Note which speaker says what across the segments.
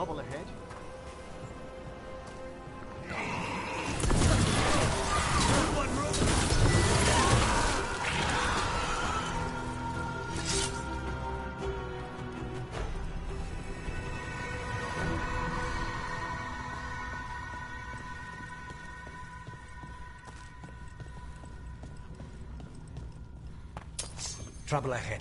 Speaker 1: Trouble ahead?
Speaker 2: Trouble ahead.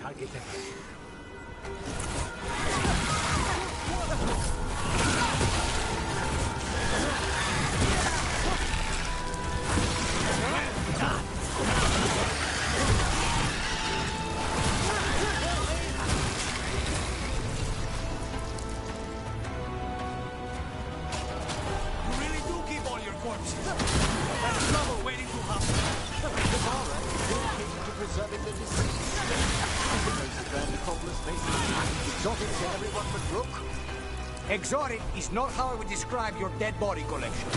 Speaker 2: Target ahead. Exotic is not how I would describe your dead body collection.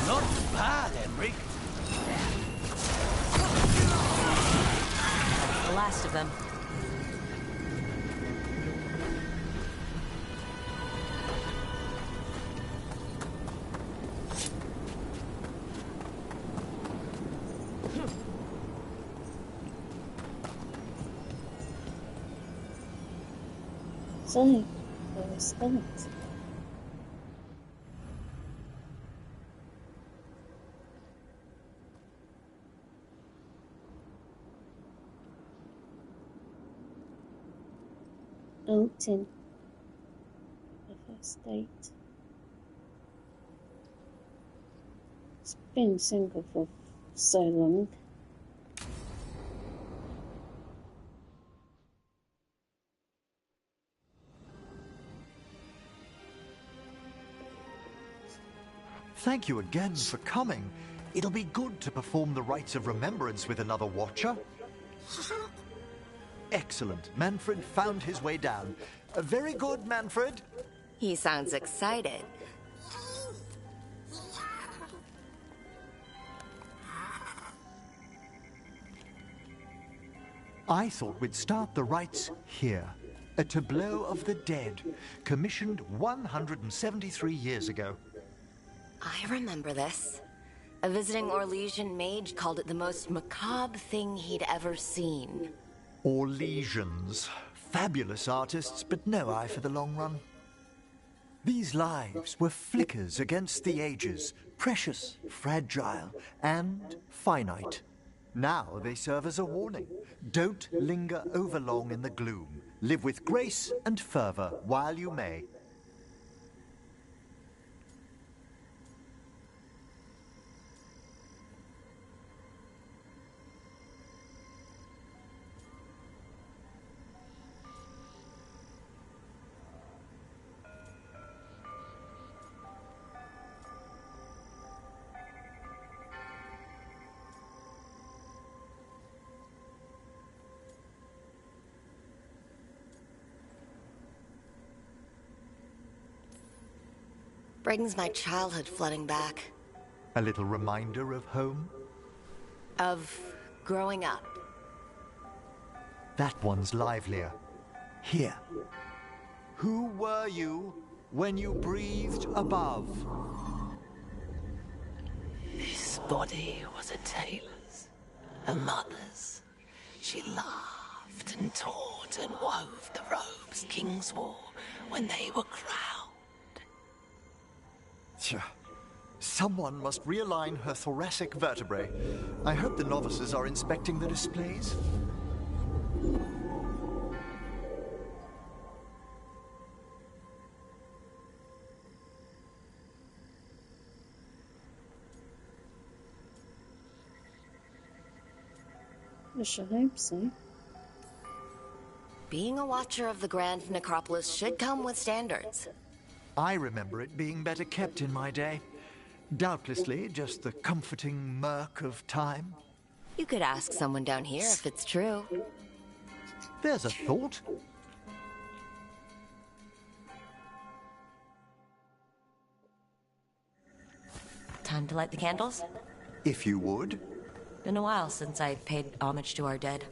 Speaker 3: Not bad, Henrik.
Speaker 4: The last of them.
Speaker 5: So, those things. Open the first date. It's been single for so long.
Speaker 6: Thank you again for coming. It'll be good to perform the rites of remembrance with another Watcher. Excellent. Manfred found his way down. Very good, Manfred.
Speaker 4: He sounds excited.
Speaker 6: I thought we'd start the rites here. A tableau of the dead, commissioned 173 years ago.
Speaker 4: I remember this. A visiting Orlesian mage called it the most macabre thing he'd ever seen.
Speaker 6: Orlesians. Fabulous artists, but no eye for the long run. These lives were flickers against the ages, precious, fragile, and finite. Now they serve as a warning. Don't linger overlong in the gloom. Live with grace and fervor while you may.
Speaker 4: Brings my childhood flooding back.
Speaker 6: A little reminder of home?
Speaker 4: Of growing up.
Speaker 6: That one's livelier. Here. Who were you when you breathed above?
Speaker 1: This body was a tailor's, a mother's. She laughed and taught and wove the robes kings wore when they were crowned.
Speaker 6: Tja. Someone must realign her thoracic vertebrae. I hope the novices are inspecting the displays.
Speaker 5: I should hope so.
Speaker 4: Being a watcher of the Grand Necropolis should come with standards.
Speaker 6: I remember it being better kept in my day. Doubtlessly just the comforting murk of time.
Speaker 4: You could ask someone down here if it's true.
Speaker 6: There's a thought.
Speaker 4: Time to light the candles?
Speaker 6: If you would.
Speaker 4: Been a while since I paid homage to our dead.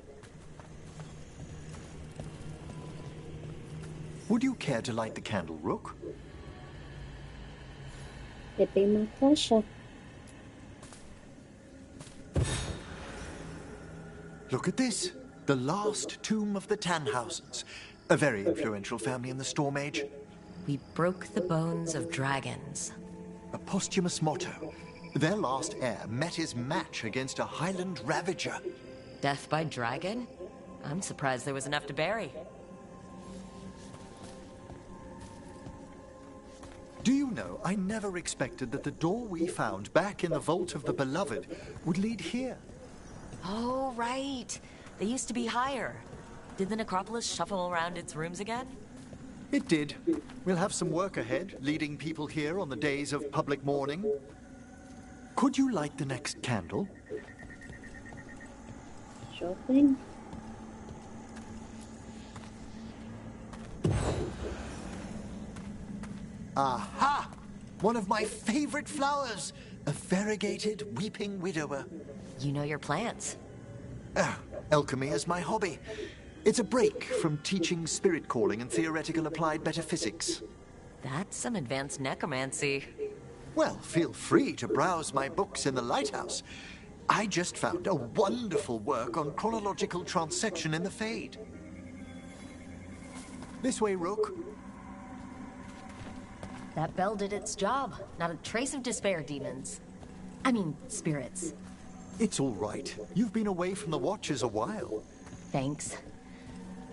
Speaker 6: Would you care to light the candle, Rook?
Speaker 5: It'd be my pleasure.
Speaker 6: Look at this. The last tomb of the Tannhausens. A very influential family in the Storm Age.
Speaker 4: We broke the bones of dragons.
Speaker 6: A posthumous motto. Their last heir met his match against a Highland Ravager.
Speaker 4: Death by dragon? I'm surprised there was enough to bury.
Speaker 6: Do you know, I never expected that the door we found back in the Vault of the Beloved would lead here.
Speaker 4: Oh, right. They used to be higher. Did the necropolis shuffle around its rooms again?
Speaker 6: It did. We'll have some work ahead, leading people here on the days of public mourning. Could you light the next candle?
Speaker 5: Sure thing.
Speaker 6: Aha! One of my favorite flowers! A variegated weeping widower.
Speaker 4: You know your plants.
Speaker 6: Alchemy is my hobby. It's a break from teaching spirit calling and theoretical applied metaphysics.
Speaker 4: That's some advanced necromancy.
Speaker 6: Well, feel free to browse my books in the lighthouse. I just found a wonderful work on chronological transection in the Fade. This way, Rook.
Speaker 4: That bell did its job. Not a trace of despair, demons. I mean, spirits.
Speaker 6: It's all right. You've been away from the Watchers a while.
Speaker 4: Thanks.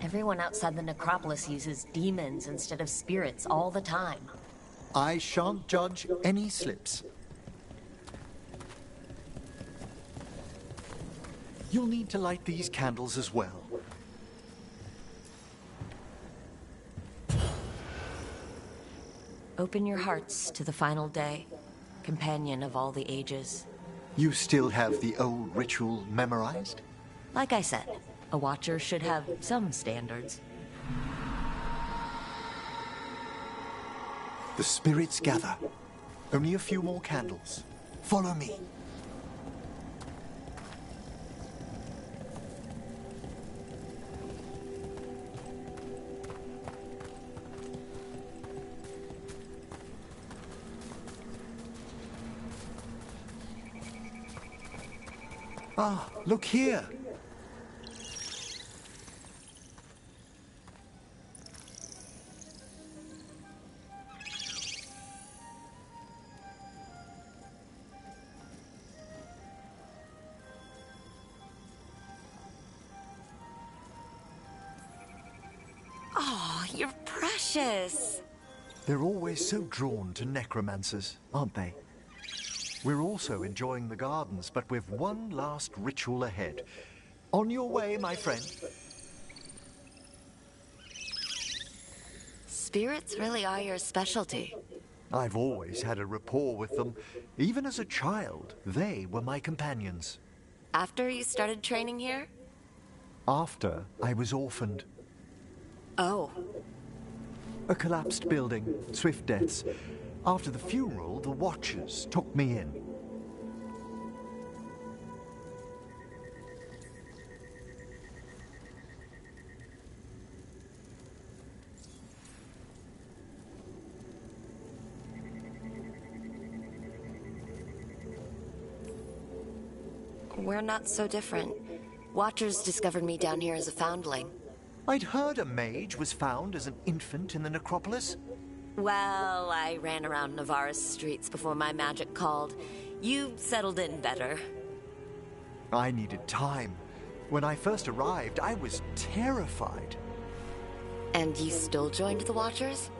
Speaker 4: Everyone outside the necropolis uses demons instead of spirits all the time.
Speaker 6: I shan't judge any slips. You'll need to light these candles as well.
Speaker 4: Open your hearts to the final day, companion of all the ages.
Speaker 6: You still have the old ritual memorized?
Speaker 4: Like I said, a watcher should have some standards.
Speaker 6: The spirits gather. Only a few more candles. Follow me. Ah, look here.
Speaker 4: Oh, you're precious.
Speaker 6: They're always so drawn to necromancers, aren't they? We're also enjoying the gardens, but we've one last ritual ahead. On your way, my friend.
Speaker 4: Spirits really are your specialty.
Speaker 6: I've always had a rapport with them. Even as a child, they were my companions.
Speaker 4: After you started training here?
Speaker 6: After I was orphaned.
Speaker 4: Oh.
Speaker 6: A collapsed building, swift deaths. After the funeral, the Watchers took me in.
Speaker 4: we're not so different. Watchers discovered me down here as a foundling.
Speaker 6: I'd heard a mage was found as an infant in the necropolis.
Speaker 4: Well, I ran around Navarra's streets before my magic called. You settled in better.
Speaker 6: I needed time. When I first arrived, I was terrified.
Speaker 4: And you still joined the Watchers?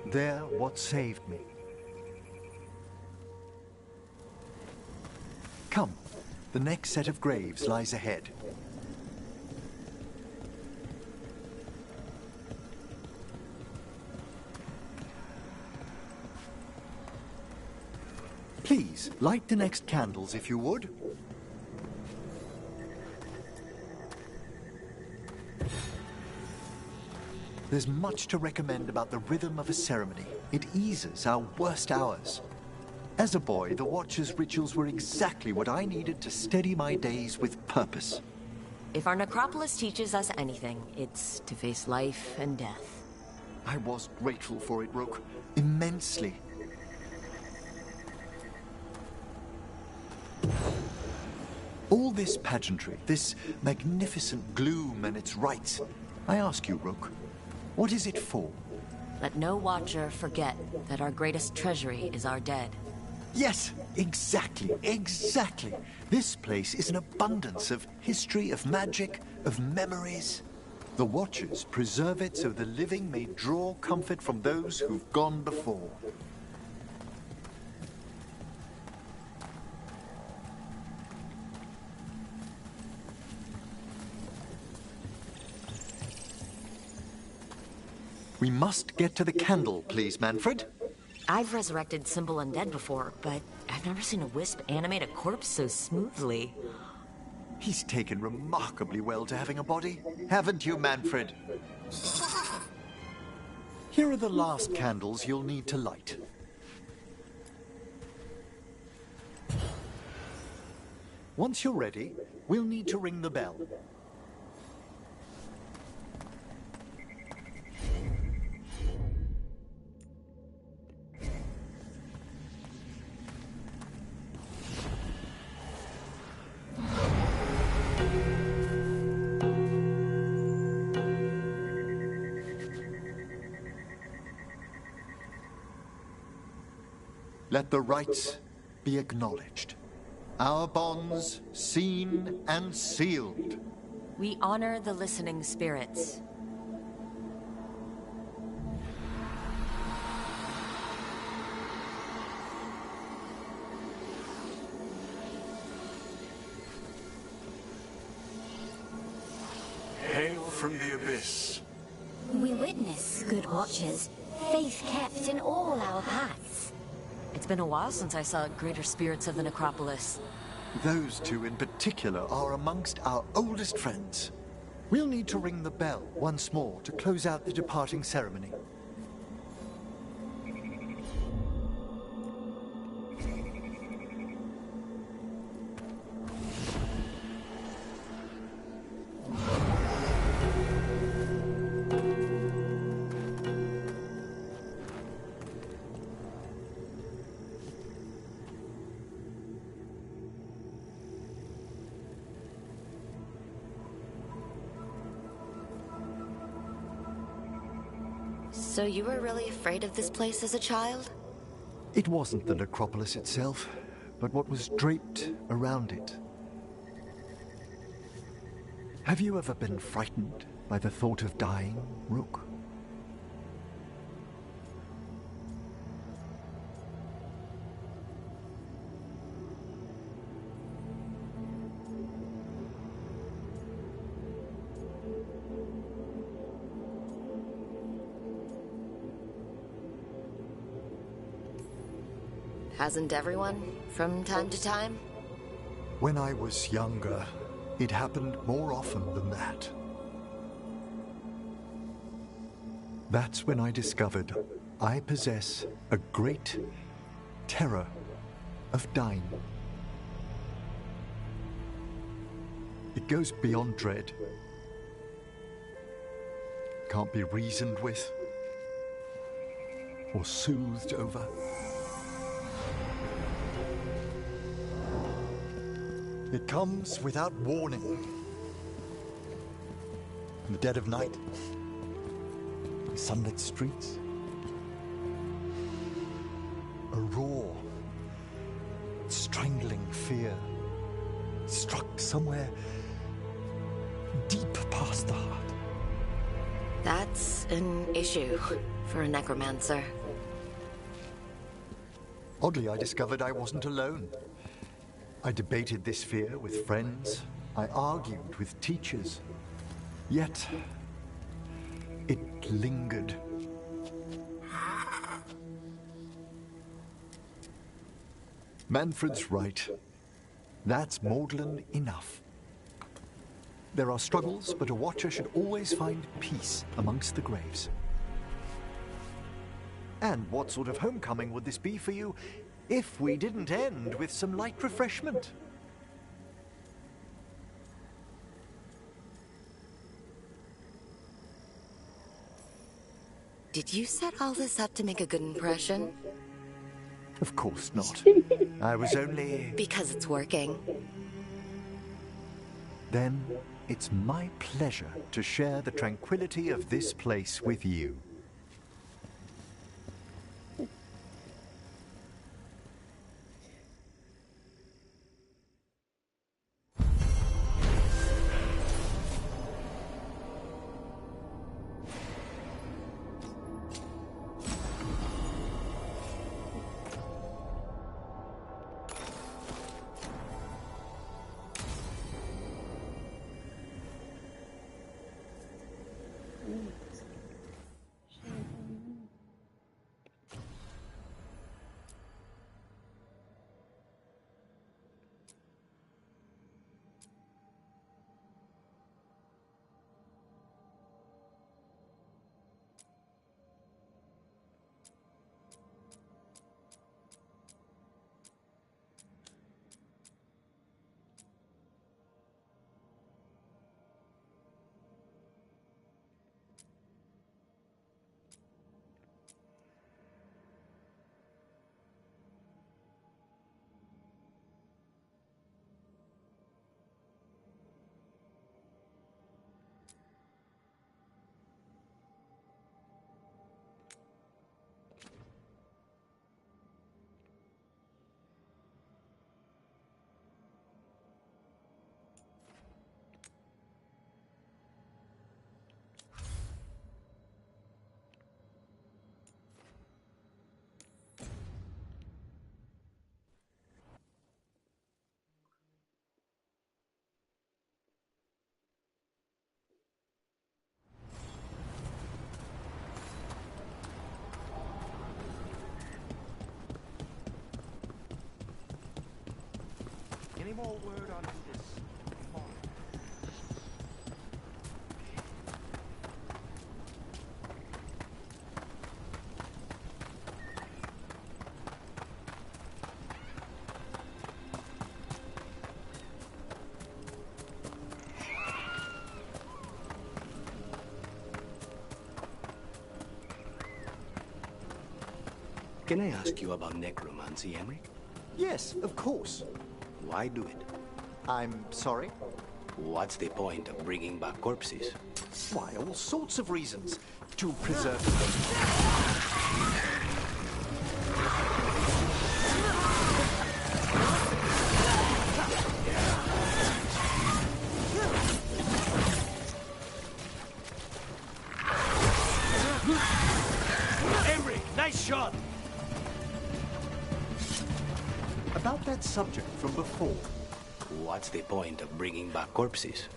Speaker 6: They're what saved me. Come, the next set of graves lies ahead. Please, light the next candles if you would. There's much to recommend about the rhythm of a ceremony. It eases our worst hours. As a boy, the Watcher's rituals were exactly what I needed to steady my days with purpose.
Speaker 4: If our necropolis teaches us anything, it's to face life and death.
Speaker 6: I was grateful for it, Rook. Immensely. All this pageantry, this magnificent gloom and its rites, I ask you, Rook, what is it for?
Speaker 4: Let no Watcher forget that our greatest treasury is our dead.
Speaker 6: Yes, exactly, exactly. This place is an abundance of history, of magic, of memories. The Watchers preserve it so the living may draw comfort from those who've gone before. We must get to the candle, please, Manfred.
Speaker 4: I've resurrected simple undead before, but I've never seen a wisp animate a corpse so smoothly.
Speaker 6: He's taken remarkably well to having a body, haven't you, Manfred? Here are the last candles you'll need to light. Once you're ready, we'll need to ring the bell. Let the rites be acknowledged. Our bonds seen and sealed.
Speaker 4: We honor the listening spirits.
Speaker 7: Hail from the abyss.
Speaker 8: We witness, good Watchers, faith kept in all our paths.
Speaker 4: It's been a while since I saw greater spirits of the necropolis.
Speaker 6: Those two in particular are amongst our oldest friends. We'll need to ring the bell once more to close out the departing ceremony.
Speaker 4: So you were really afraid of this place as a child?
Speaker 6: It wasn't the necropolis itself, but what was draped around it. Have you ever been frightened by the thought of dying, Rook?
Speaker 4: Hasn't everyone, from time to time?
Speaker 6: When I was younger, it happened more often than that. That's when I discovered I possess a great terror of dying. It goes beyond dread. Can't be reasoned with or soothed over. It comes without warning. In the dead of night, sunlit streets, a roar, strangling fear, struck somewhere deep past the heart.
Speaker 4: That's an issue for a necromancer.
Speaker 6: Oddly, I discovered I wasn't alone. I debated this fear with friends. I argued with teachers. Yet, it lingered. Manfred's right. That's maudlin enough. There are struggles, but a watcher should always find peace amongst the graves. And what sort of homecoming would this be for you if we didn't end with some light refreshment?
Speaker 4: Did you set all this up to make a good impression?
Speaker 6: Of course not. I was only...
Speaker 4: Because it's working.
Speaker 6: Then it's my pleasure to share the tranquility of this place with you.
Speaker 3: Any more word on this?
Speaker 7: Can I ask you about necromancy, Emmerich?
Speaker 6: Yes, of course.
Speaker 7: Why do it?
Speaker 6: I'm sorry?
Speaker 7: What's the point of bringing back corpses?
Speaker 6: Why, all sorts of reasons. To preserve...
Speaker 3: Emmerich, nice shot!
Speaker 6: About that subject from before.
Speaker 7: What's the point of bringing back corpses?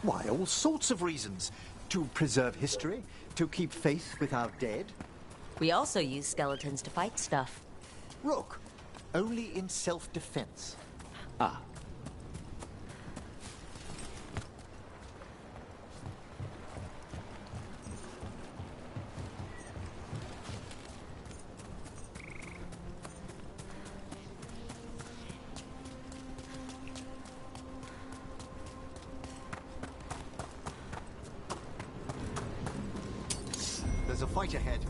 Speaker 6: Why, all sorts of reasons. To preserve history, to keep faith with our dead.
Speaker 9: We also use skeletons to fight stuff.
Speaker 6: Rook, only in self-defense.
Speaker 7: Ah.
Speaker 6: There's a fight ahead.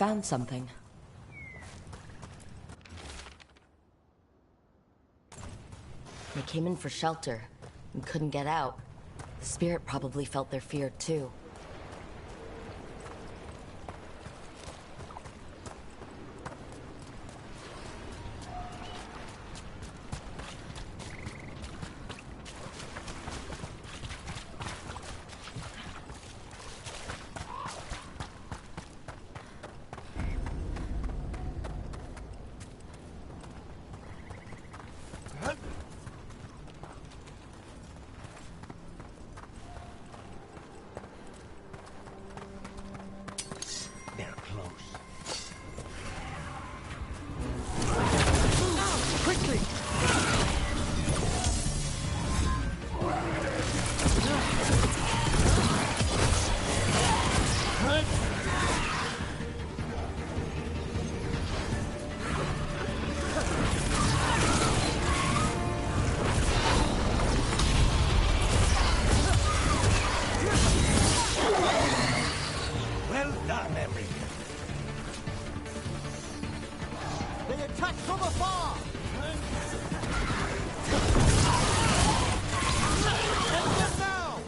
Speaker 9: found something. They came in for shelter and couldn't get out. The spirit probably felt their fear too.
Speaker 3: They're close.
Speaker 2: Quickly!
Speaker 3: Well done, everyone.
Speaker 2: They attack from afar! End them now!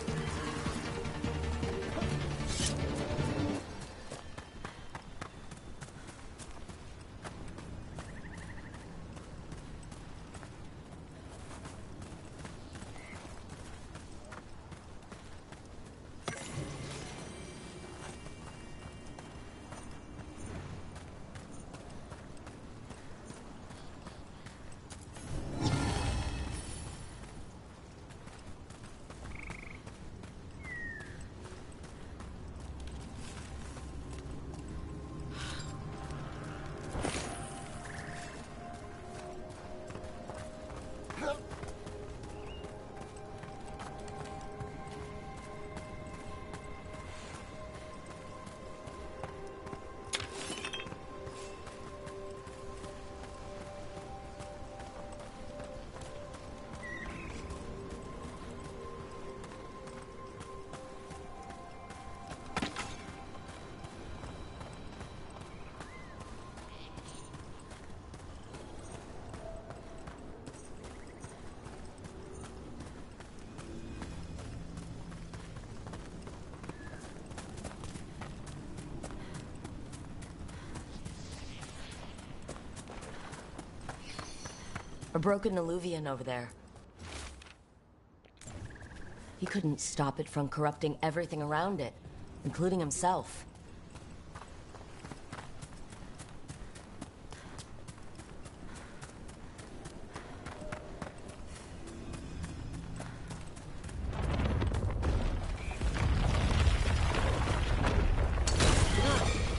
Speaker 9: A broken Illuvian over there. He couldn't stop it from corrupting everything around it, including himself.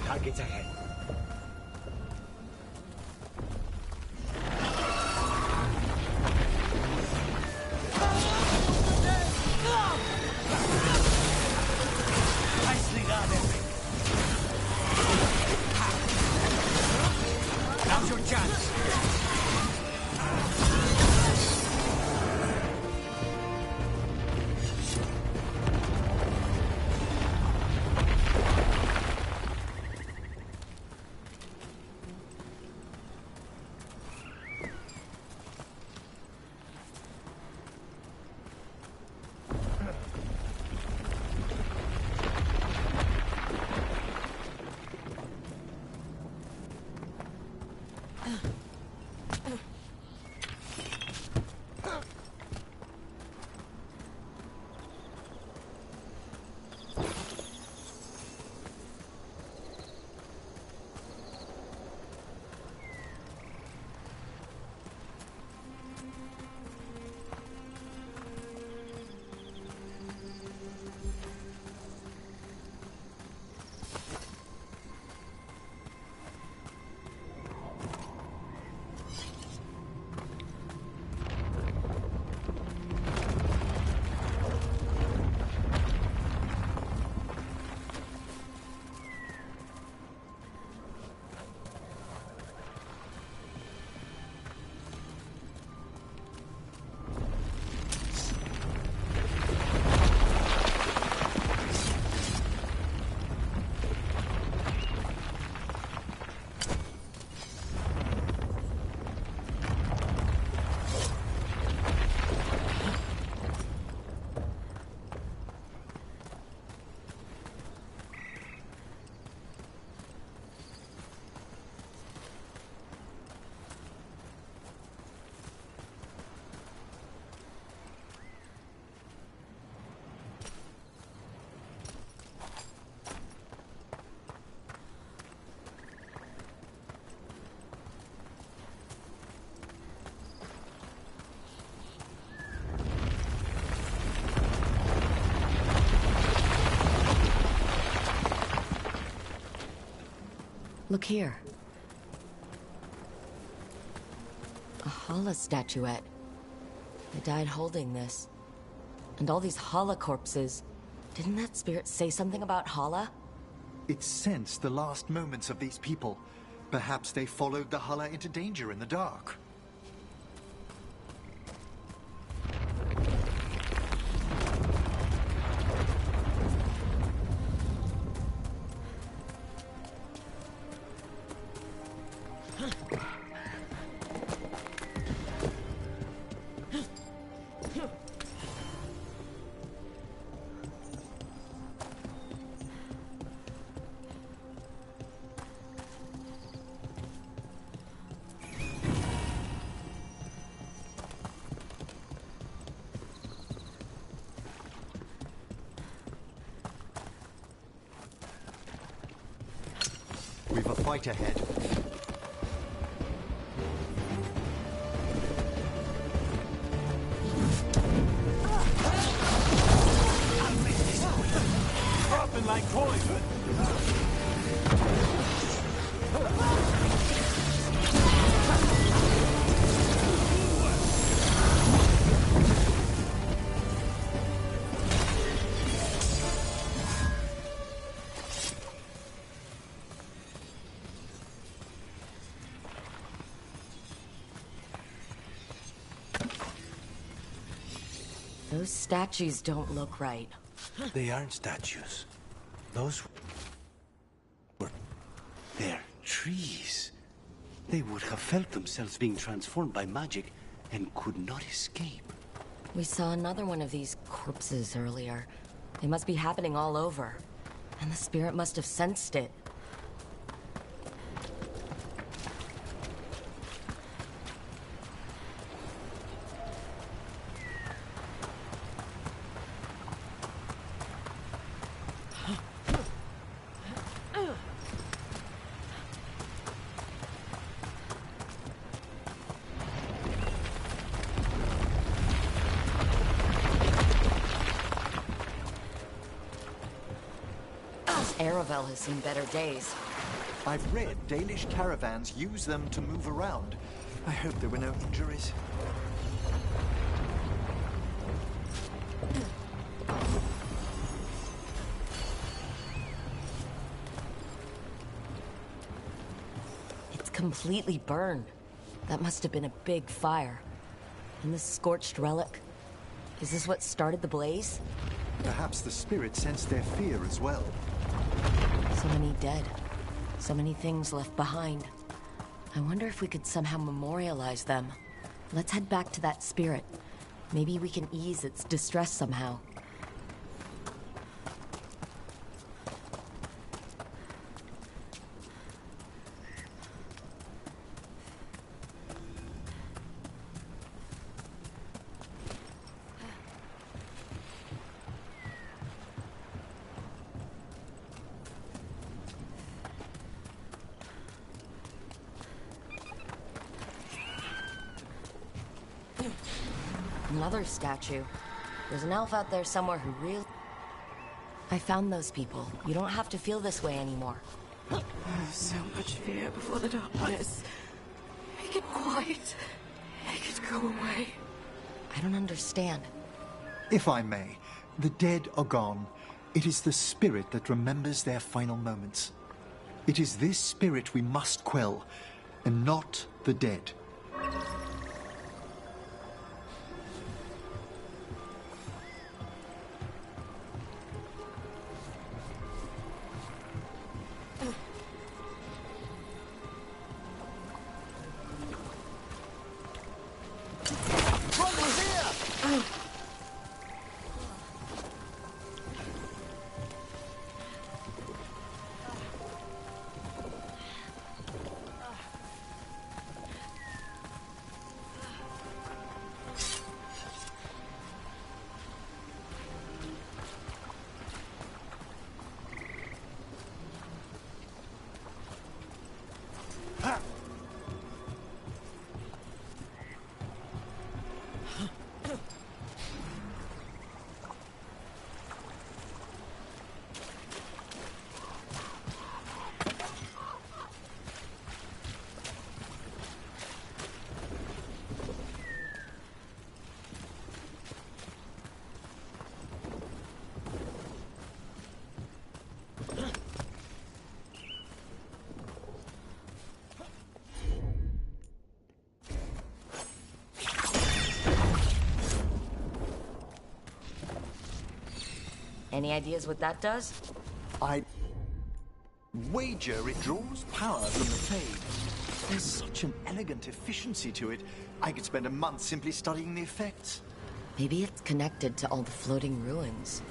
Speaker 3: Targets ahead. Nicely done, Epic. Now's your chance.
Speaker 9: Look here. A Hala statuette. I died holding this. And all these Hala corpses. Didn't that spirit say something about Hala?
Speaker 6: It sensed the last moments of these people. Perhaps they followed the Hala into danger in the dark. We've a fight ahead.
Speaker 3: Dropping like poison.
Speaker 9: Those statues don't look right.
Speaker 7: They aren't statues. Those were... They're trees. They would have felt themselves being transformed by magic and could not escape.
Speaker 9: We saw another one of these corpses earlier. They must be happening all over. And the spirit must have sensed it. Aravel has seen better days.
Speaker 6: I've read Dalish caravans use them to move around. I hope there were no injuries.
Speaker 9: It's completely burned. That must have been a big fire. And this scorched relic? Is this what started the blaze?
Speaker 6: Perhaps the spirit sensed their fear as well.
Speaker 9: So many dead. So many things left behind. I wonder if we could somehow memorialize them. Let's head back to that spirit. Maybe we can ease its distress somehow. Another statue. There's an elf out there somewhere who really... I found those people. You don't have to feel this way anymore.
Speaker 1: So much fear before the darkness. Make it quiet. Make it go away.
Speaker 9: I don't understand.
Speaker 6: If I may, the dead are gone. It is the spirit that remembers their final moments. It is this spirit we must quell, and not the dead.
Speaker 9: Any ideas what that does?
Speaker 6: I wager it draws power from the Fade. There's such an elegant efficiency to it. I could spend a month simply studying the effects.
Speaker 9: Maybe it's connected to all the floating ruins.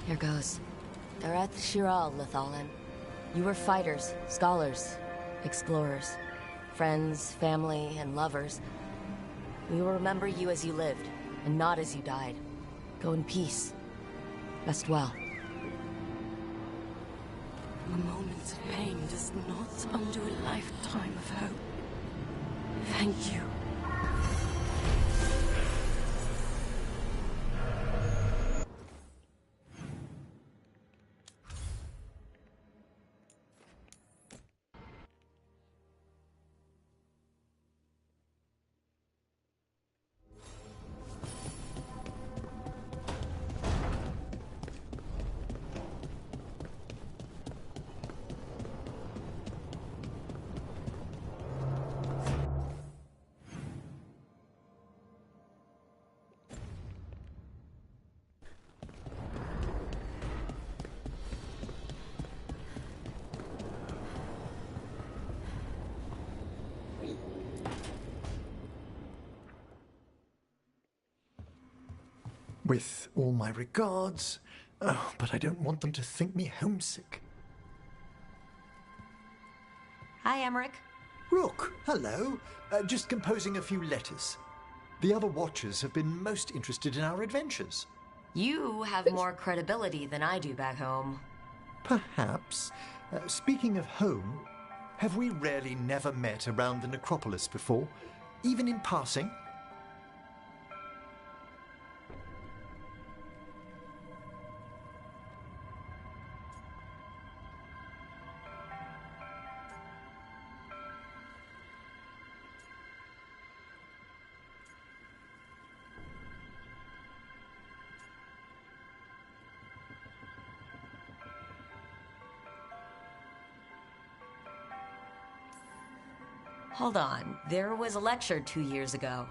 Speaker 9: Here goes. Dareth Shiral, Lethalin. You were fighters, scholars, explorers, friends, family, and lovers. We will remember you as you lived, and not as you died. Go in peace. Rest well.
Speaker 10: A moment of pain does not undo a lifetime of hope. Thank you.
Speaker 6: With all my regards. Oh, but I don't want them to think me homesick.
Speaker 9: Hi, Emmerich.
Speaker 6: Rook, hello. Just composing a few letters. The other Watchers have been most interested in our adventures.
Speaker 9: You have more credibility than I do back home.
Speaker 6: Perhaps. Speaking of home, have we rarely never met around the necropolis before? Even in passing?
Speaker 9: Hold on. There was a lecture 2 years ago.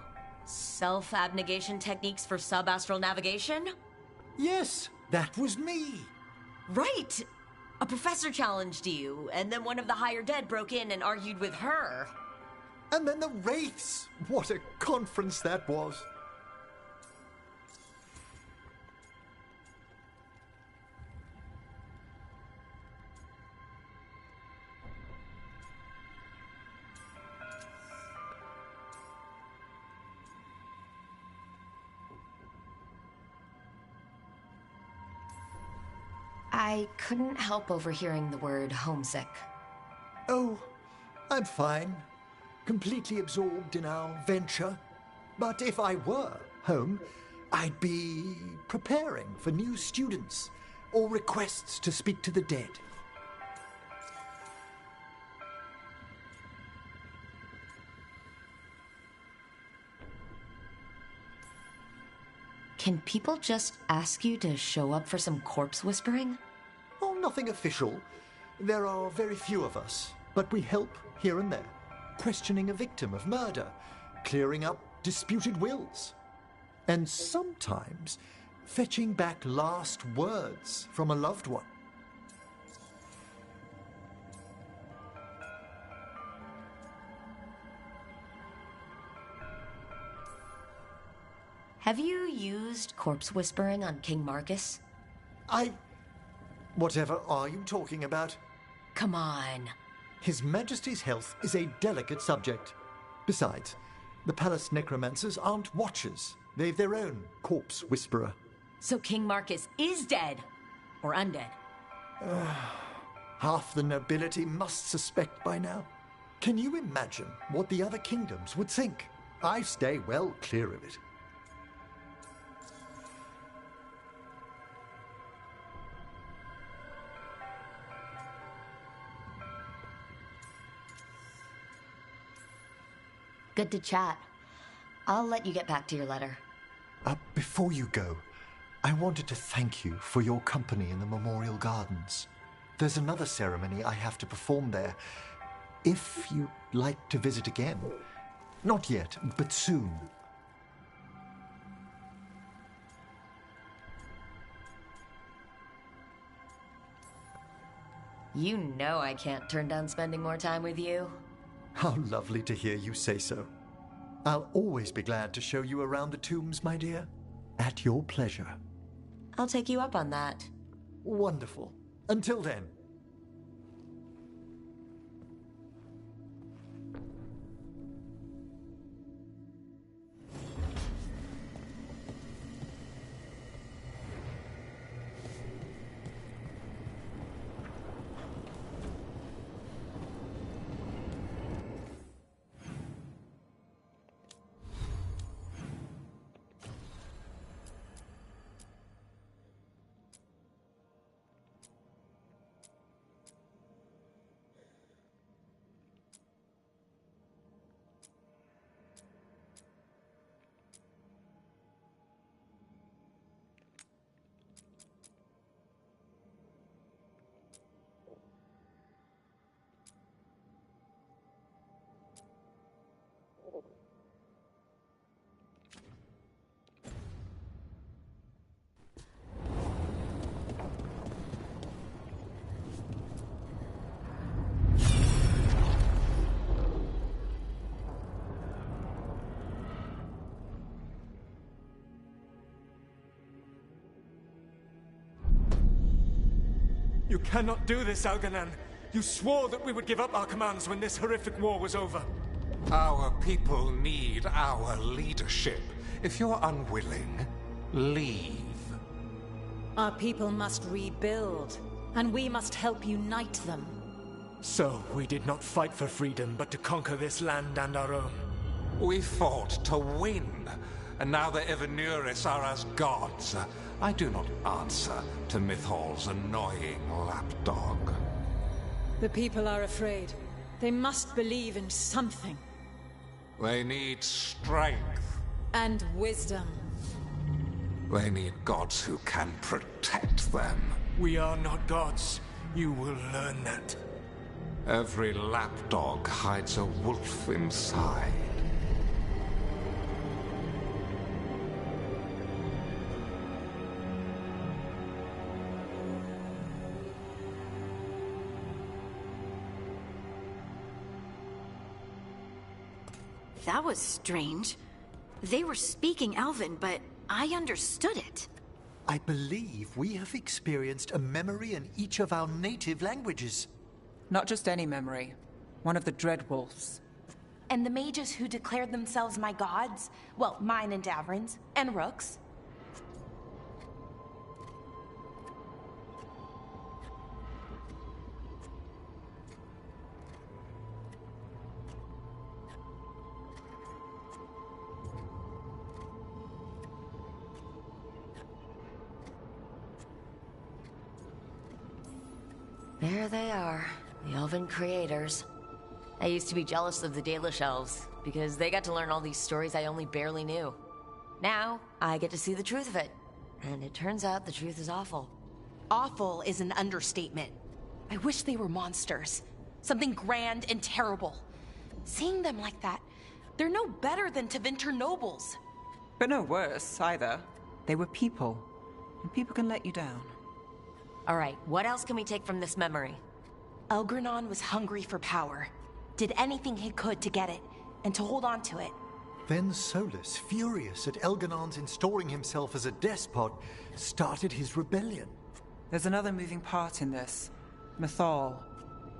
Speaker 9: Self-abnegation techniques for sub-astral navigation?
Speaker 6: Yes, that was me.
Speaker 9: Right! A professor challenged you, and then one of the higher dead broke in and argued with her.
Speaker 6: And then the Wraiths! What a conference that was!
Speaker 9: I couldn't help overhearing the word homesick.
Speaker 6: Oh, I'm fine. Completely absorbed in our venture. But if I were home, I'd be preparing for new students or requests to speak to the dead.
Speaker 9: Can people just ask you to show up for some corpse whispering?
Speaker 6: Oh, nothing official. There are very few of us. but we help here and there, questioning a victim of murder, clearing up disputed wills, and sometimes fetching back last words from a loved one.
Speaker 9: Have you used corpse whispering on King Marcus?
Speaker 6: Whatever are you talking about?
Speaker 9: Come on.
Speaker 6: His Majesty's health is a delicate subject. Besides, the palace necromancers aren't watchers. They've their own corpse whisperer.
Speaker 9: So King Marcus is dead? Or undead?
Speaker 6: Half the nobility must suspect by now. Can you imagine what the other kingdoms would think? I stay well clear of it.
Speaker 9: Good to chat. I'll let you get back to your letter.
Speaker 6: Before you go, I wanted to thank you for your company in the Memorial Gardens. There's another ceremony I have to perform there. If you'd like to visit again. Not yet, but soon.
Speaker 9: You know I can't turn down spending more time with you.
Speaker 6: How lovely to hear you say so. I'll always be glad to show you around the tombs, my dear. At your pleasure.
Speaker 9: I'll take you up on that.
Speaker 6: Wonderful. Until then.
Speaker 3: You cannot do this, Algernon. You swore that we would give up our commands when this horrific war was over.
Speaker 11: Our people need our leadership. If you're unwilling, leave.
Speaker 12: Our people must rebuild, and we must help unite them.
Speaker 3: So, we did not fight for freedom, but to conquer this land and our own.
Speaker 11: We fought to win, and now the Evanuris are as gods. I do not answer to Mythal's annoying lapdog.
Speaker 12: The people are afraid. They must believe in something.
Speaker 11: They need strength.
Speaker 12: And wisdom.
Speaker 11: They need gods who can protect them.
Speaker 3: We are not gods. You will learn that.
Speaker 11: Every lapdog hides a wolf inside.
Speaker 13: That was strange. They were speaking Elven, but I understood it.
Speaker 6: I believe we have experienced a memory in each of our native languages.
Speaker 14: Not just any memory. One of the Dreadwolves.
Speaker 15: And the mages who declared themselves my gods? Well, mine and Davrin's, and Rook's.
Speaker 9: There they are, the Elven creators. I used to be jealous of the Dalish elves, because they got to learn all these stories I only barely knew. Now, I get to see the truth of it. And it turns out the truth is awful.
Speaker 15: Awful is an understatement. I wish they were monsters. Something grand and terrible. Seeing them like that, they're no better than Tevinter nobles.
Speaker 14: But no worse, either. They were people, and people can let you down.
Speaker 9: All right, what else can we take from this memory?
Speaker 15: Elgranon was hungry for power. Did anything he could to get it, and to hold on to it.
Speaker 6: Then Solus, furious at Elganon's installing himself as a despot, started his rebellion.
Speaker 14: There's another moving part in this. Mythal.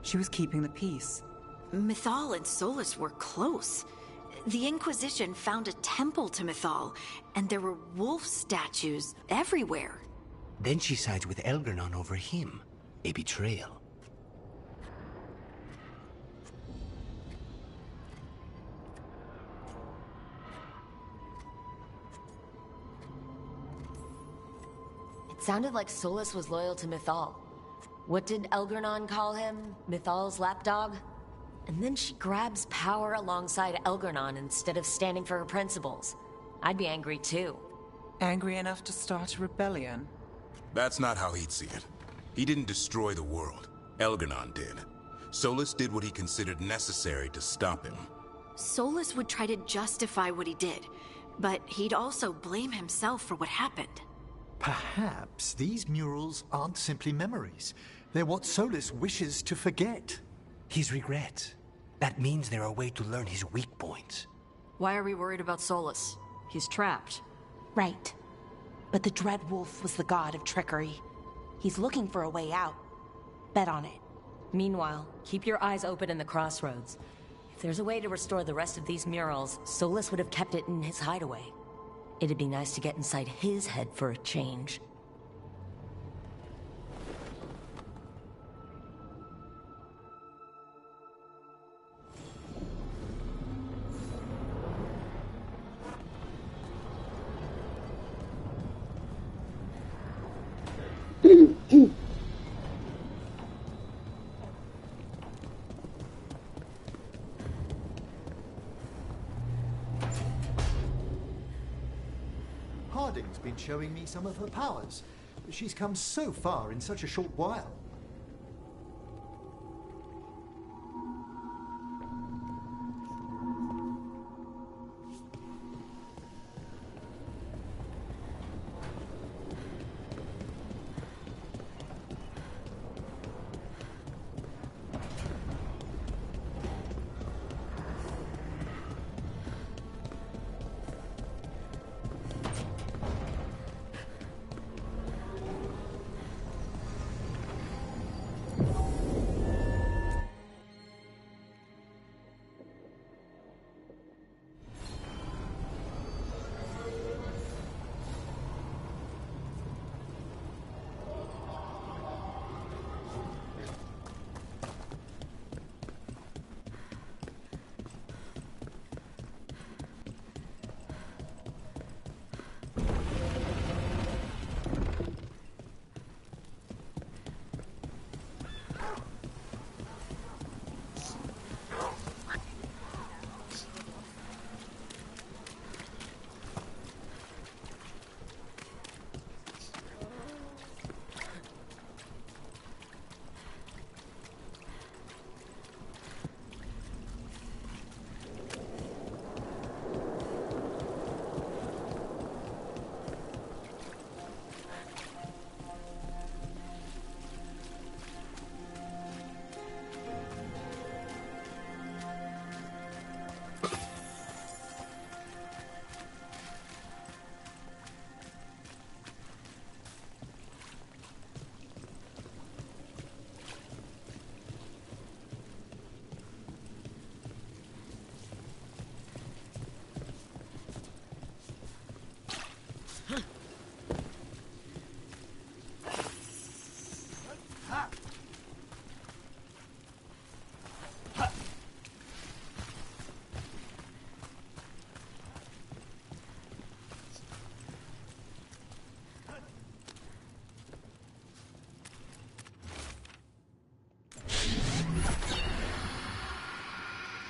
Speaker 14: She was keeping the peace.
Speaker 13: Mythal and Solus were close. The Inquisition found a temple to Mythal, and there were wolf statues everywhere.
Speaker 7: Then she sides with Elgranon over him. A betrayal.
Speaker 9: It sounded like Solus was loyal to Mythal. What did Elgranon call him? Mythal's lapdog? And then she grabs power alongside Elgranon instead of standing for her principles. I'd be angry too.
Speaker 14: Angry enough to start a rebellion?
Speaker 16: That's not how he'd see it. He didn't destroy the world. Elgranon did. Solus did what he considered necessary to stop him.
Speaker 13: Solus would try to justify what he did, but he'd also blame himself for what happened.
Speaker 6: Perhaps these murals aren't simply memories. They're what Solus wishes to forget.
Speaker 7: His regrets. That means they're a way to learn his weak points.
Speaker 17: Why are we worried about Solus? He's trapped.
Speaker 15: Right. But the Dread Wolf was the god of trickery. He's looking for a way out. Bet on it.
Speaker 9: Meanwhile, keep your eyes open in the crossroads. If there's a way to restore the rest of these murals, Solus would have kept it in his hideaway. It'd be nice to get inside his head for a change.
Speaker 6: Harding's been showing me some of her powers. She's come so far in such a short while.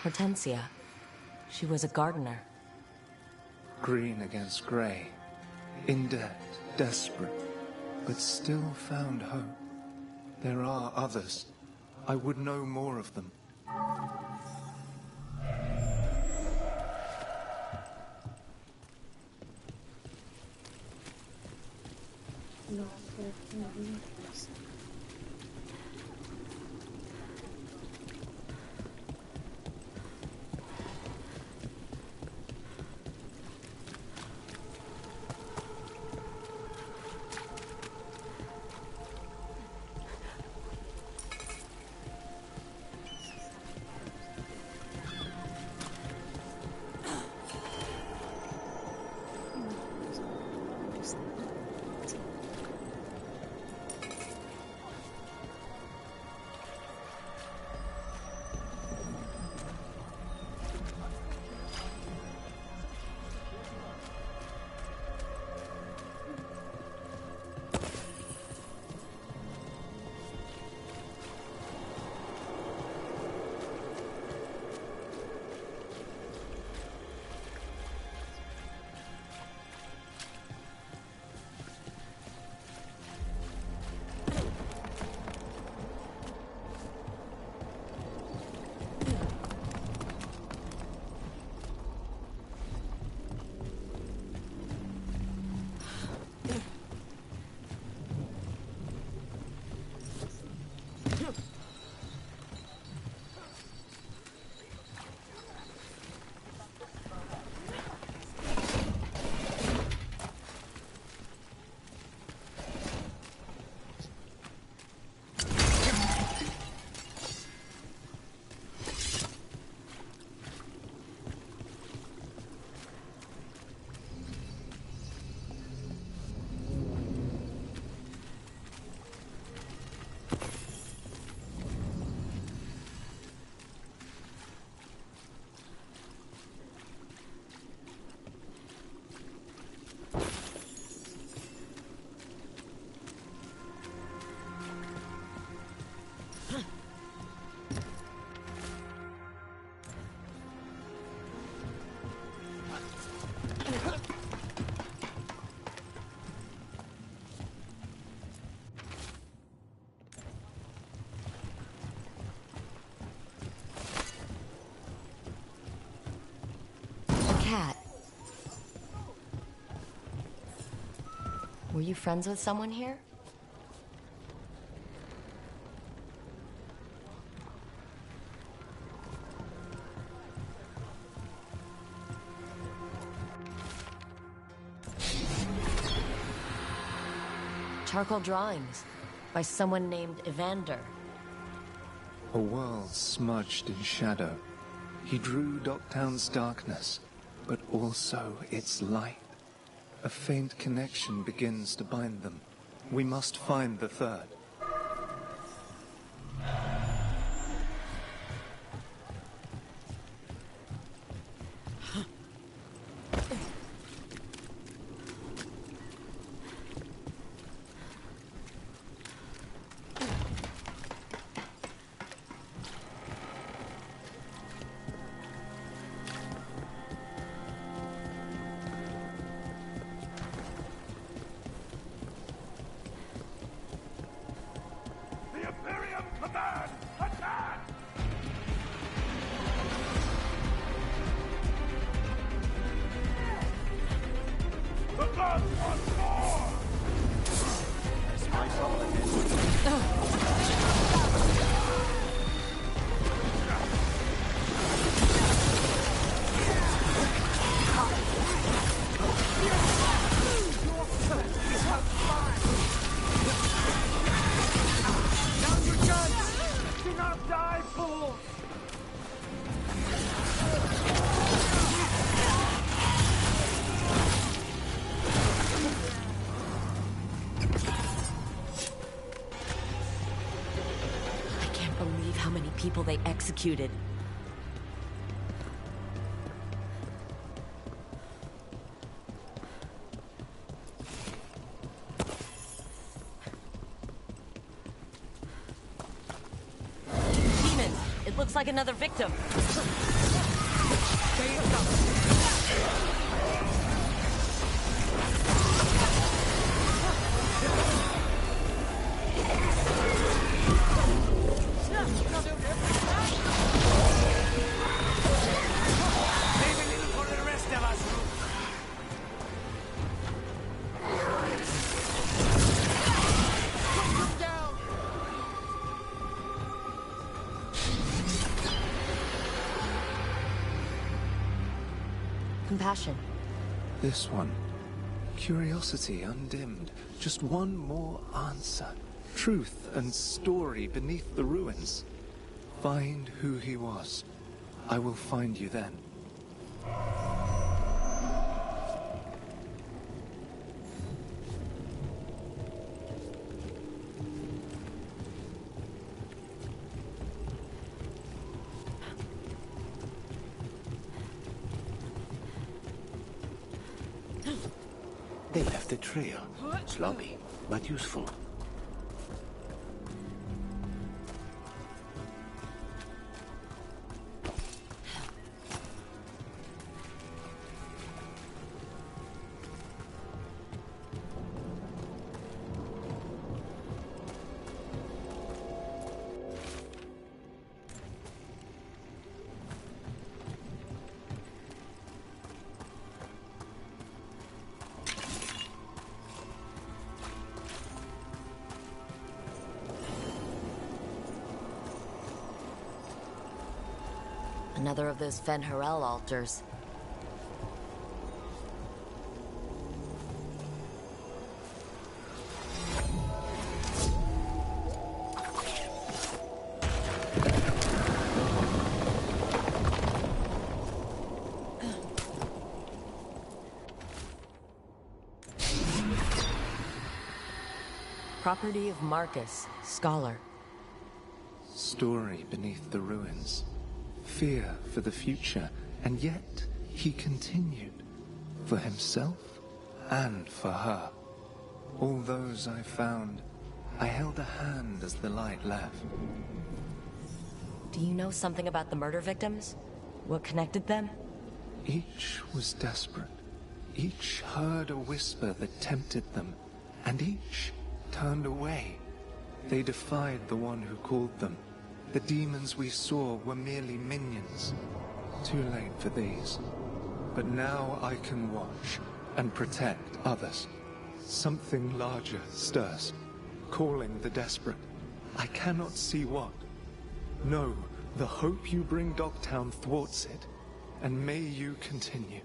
Speaker 9: Hortensia. She was a gardener.
Speaker 18: Green against grey. In debt, desperate, but still found hope. There are others. I would know more of them.
Speaker 9: Cat. Were you friends with someone here? Charcoal drawings by someone named Evander.
Speaker 18: A world smudged in shadow. He drew Docktown's darkness, but also its light. A faint connection begins to bind them. We must find the third.
Speaker 9: People they executed. Demons! It looks like another victim. compassion.
Speaker 18: This one. Curiosity undimmed. Just one more answer. Truth and story beneath the ruins. Find who he was. I will find you then.
Speaker 7: They left a trail. Sloppy, but useful.
Speaker 9: Another of those Fen'Harel altars. Property of Marcus, scholar.
Speaker 18: Story beneath the ruins. Fear for the future, and yet he continued. For himself and for her. All those I found, I held a hand as the light left.
Speaker 9: Do you know something about the murder victims? What connected them?
Speaker 18: Each was desperate. Each heard a whisper that tempted them, and each turned away. They defied the one who called them. The demons we saw were merely minions. Too late for these. But now I can watch and protect others. Something larger stirs, calling the desperate. I cannot see what. No, the hope you bring Dogtown thwarts it, and may you continue.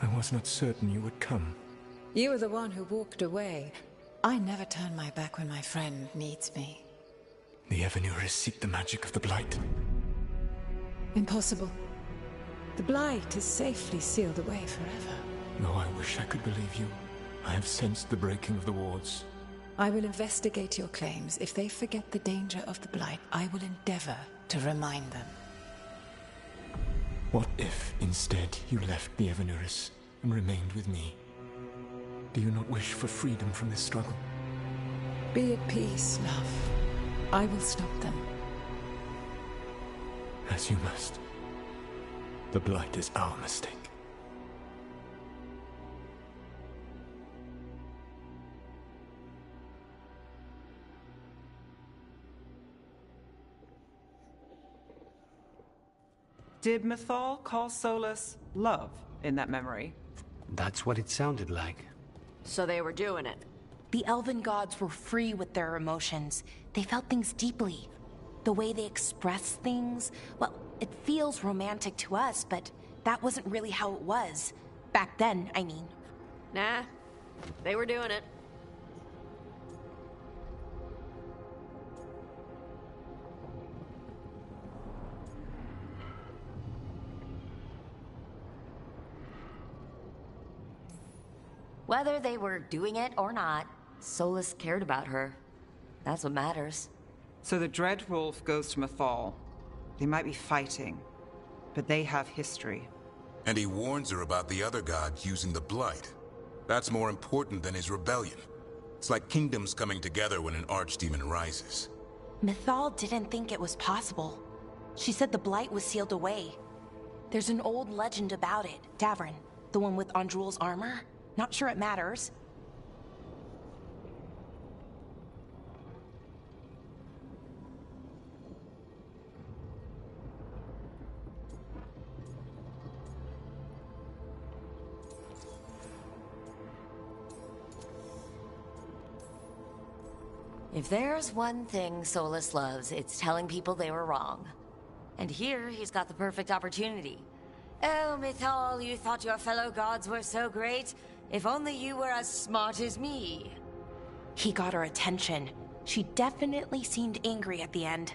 Speaker 3: I was not certain you would come.
Speaker 12: You were the one who walked away. I never turn my back when my friend needs me.
Speaker 3: The Evanuris seek the magic of the Blight.
Speaker 12: Impossible. The Blight is safely sealed away forever.
Speaker 3: Though I wish I could believe you, I have sensed the breaking of the wards.
Speaker 12: I will investigate your claims. If they forget the danger of the Blight, I will endeavor to remind them.
Speaker 3: What if, instead, you left the Evanuris and remained with me? Do you not wish for freedom from this struggle?
Speaker 12: Be at peace, love. I will stop them.
Speaker 3: As you must. The Blight is our mistake.
Speaker 14: Did Mythal call Solus love in that memory?
Speaker 7: That's what it sounded like.
Speaker 17: So they were doing it.
Speaker 15: The elven gods were free with their emotions. They felt things deeply. The way they expressed things, well, it feels romantic to us, but that wasn't really how it was. Back then, I mean.
Speaker 17: Nah, they were doing it.
Speaker 9: Whether they were doing it or not, Solus cared about her. That's what matters.
Speaker 14: So the Dreadwolf goes to Mythal. They might be fighting. but they have history.
Speaker 16: And he warns her about the other gods using the Blight. That's more important than his rebellion. It's like kingdoms coming together when an archdemon rises.
Speaker 15: Mythal didn't think it was possible. She said the Blight was sealed away. There's an old legend about it. Davrin, the one with Andrul's armor. Not sure it matters.
Speaker 9: If there's one thing Solus loves, it's telling people they were wrong. And here, he's got the perfect opportunity. Oh, Mythal, you thought your fellow gods were so great? If only you were as smart as me.
Speaker 15: He got her attention. She definitely seemed angry at the end.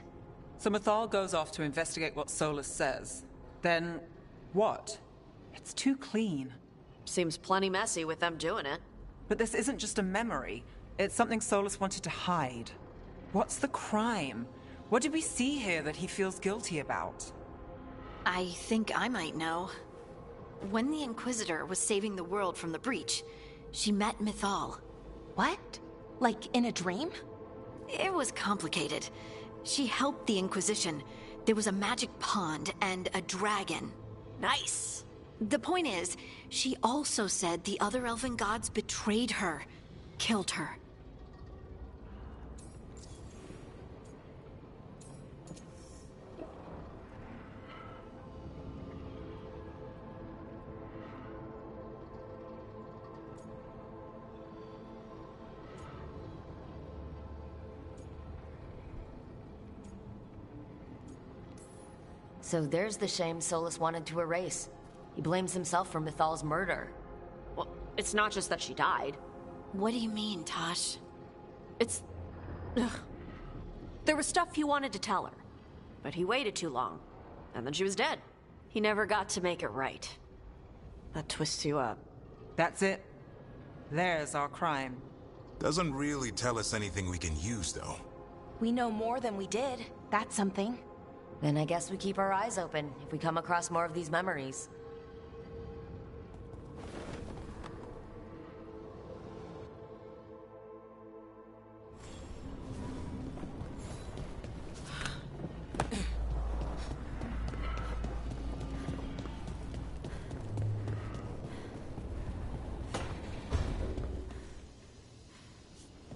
Speaker 14: So Mythal goes off to investigate what Solus says. Then, what? It's too clean.
Speaker 17: Seems plenty messy with them doing it.
Speaker 14: But this isn't just a memory. It's something Solus wanted to hide. What's the crime? What did we see here that he feels guilty about?
Speaker 13: I think I might know. When the Inquisitor was saving the world from the breach, she met Mythal.
Speaker 15: What? Like in a dream?
Speaker 13: It was complicated. She helped the Inquisition. There was a magic pond and a dragon.
Speaker 17: Nice!
Speaker 13: The point is, she also said the other elven gods betrayed her, killed her.
Speaker 9: So there's the shame Solus wanted to erase. He blames himself for Mythal's murder.
Speaker 17: Well, it's not just that she died.
Speaker 13: What do you mean, Tosh?
Speaker 17: It's... Ugh. There was stuff he wanted to tell her, but he waited too long, and then she was dead. He never got to make it right. That twists you up.
Speaker 14: That's it. There's our crime.
Speaker 16: Doesn't really tell us anything we can use, though.
Speaker 15: We know more than we did. That's something.
Speaker 9: Then I guess we keep our eyes open if we come across more of these memories.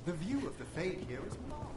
Speaker 6: The view of the Fade here is marvelous.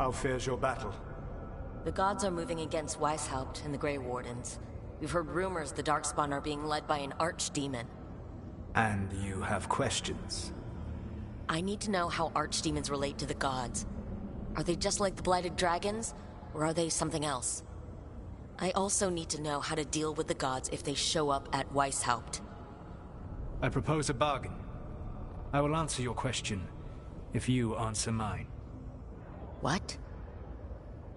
Speaker 3: How fares your battle?
Speaker 9: The gods are moving against Weishaupt and the Grey Wardens. We've heard rumors the Darkspawn are being led by an archdemon.
Speaker 3: And you have questions?
Speaker 9: I need to know how archdemons relate to the gods. Are they just like the Blighted Dragons, or are they something else? I also need to know how to deal with the gods if they show up at Weishaupt.
Speaker 19: I propose a bargain. I will answer your question if you answer mine.
Speaker 9: What?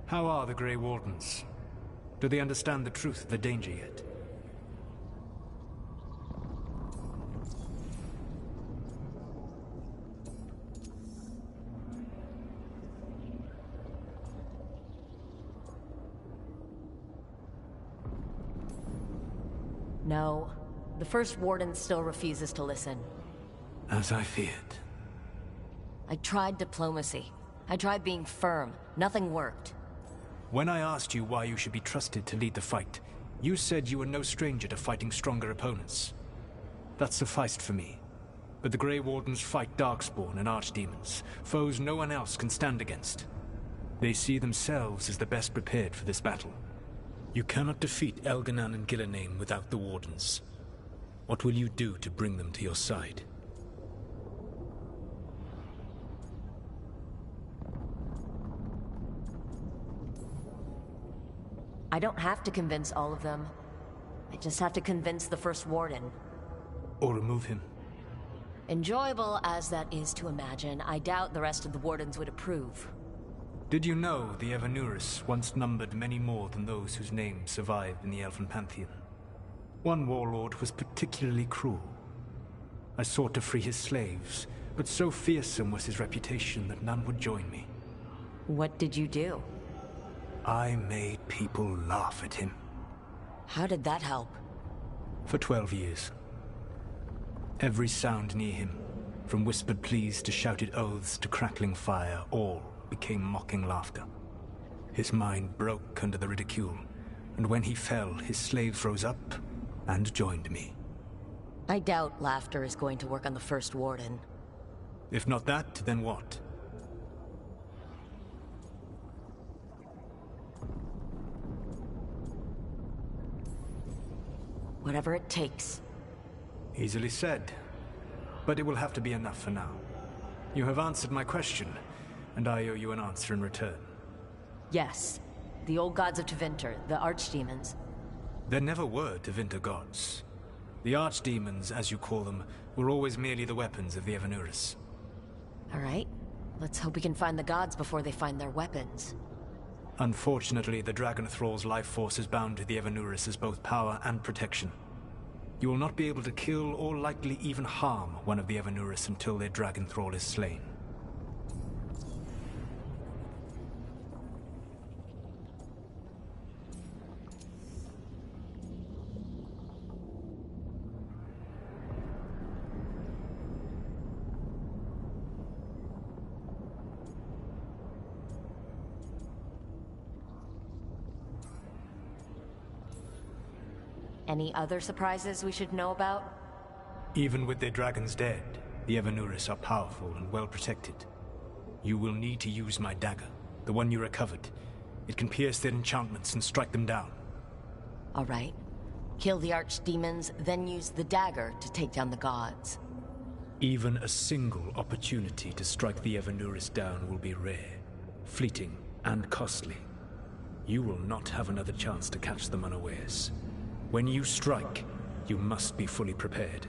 Speaker 19: How are the Grey Wardens? Do they understand the truth of the danger yet?
Speaker 9: No. The First Warden still refuses to listen.
Speaker 19: As I feared.
Speaker 9: I tried diplomacy. I tried being firm. Nothing worked.
Speaker 19: When I asked you why you should be trusted to lead the fight, you said you were no stranger to fighting stronger opponents. That sufficed for me. But the Grey Wardens fight Darkspawn and Archdemons, foes no one else can stand against. They see themselves as the best prepared for this battle. You cannot defeat Elganan and Gillenane without the Wardens. What will you do to bring them to your side?
Speaker 9: I don't have to convince all of them. I just have to convince the First Warden.
Speaker 19: Or remove him.
Speaker 9: Enjoyable as that is to imagine, I doubt the rest of the Wardens would approve.
Speaker 19: Did you know the Evanurus once numbered many more than those whose names survived in the Elven Pantheon? One warlord was particularly cruel. I sought to free his slaves, but so fearsome was his reputation that none would join me.
Speaker 9: What did you do?
Speaker 19: I made people laugh at him.
Speaker 9: How did that help?
Speaker 19: For 12 years. Every sound near him, from whispered pleas to shouted oaths to crackling fire, all became mocking laughter. His mind broke under the ridicule, and when he fell, his slaves rose up and joined me.
Speaker 9: I doubt laughter is going to work on the First Warden.
Speaker 19: If not that, then what?
Speaker 9: Whatever it takes.
Speaker 19: Easily said. But it will have to be enough for now. You have answered my question, and I owe you an answer in return.
Speaker 9: Yes. The old gods of Tevinter, the archdemons.
Speaker 19: There never were Tevinter gods. The archdemons, as you call them, were always merely the weapons of the Evanurus.
Speaker 9: All right. Let's hope we can find the gods before they find their weapons.
Speaker 19: Unfortunately, the Dragon Thrall's life force is bound to the Evanurus as both power and protection. You will not be able to kill or likely even harm one of the Evanurus until their Dragon Thrall is slain.
Speaker 9: Any other surprises we should know about?
Speaker 19: Even with their dragons dead, the Evanurus are powerful and well protected. You will need to use my dagger, the one you recovered. It can pierce their enchantments and strike them down.
Speaker 9: All right. Kill the archdemons, then use the dagger to take down the gods.
Speaker 19: Even a single opportunity to strike the Evanurus down will be rare, fleeting, and costly. You will not have another chance to catch them unawares. When you strike, you must be fully prepared.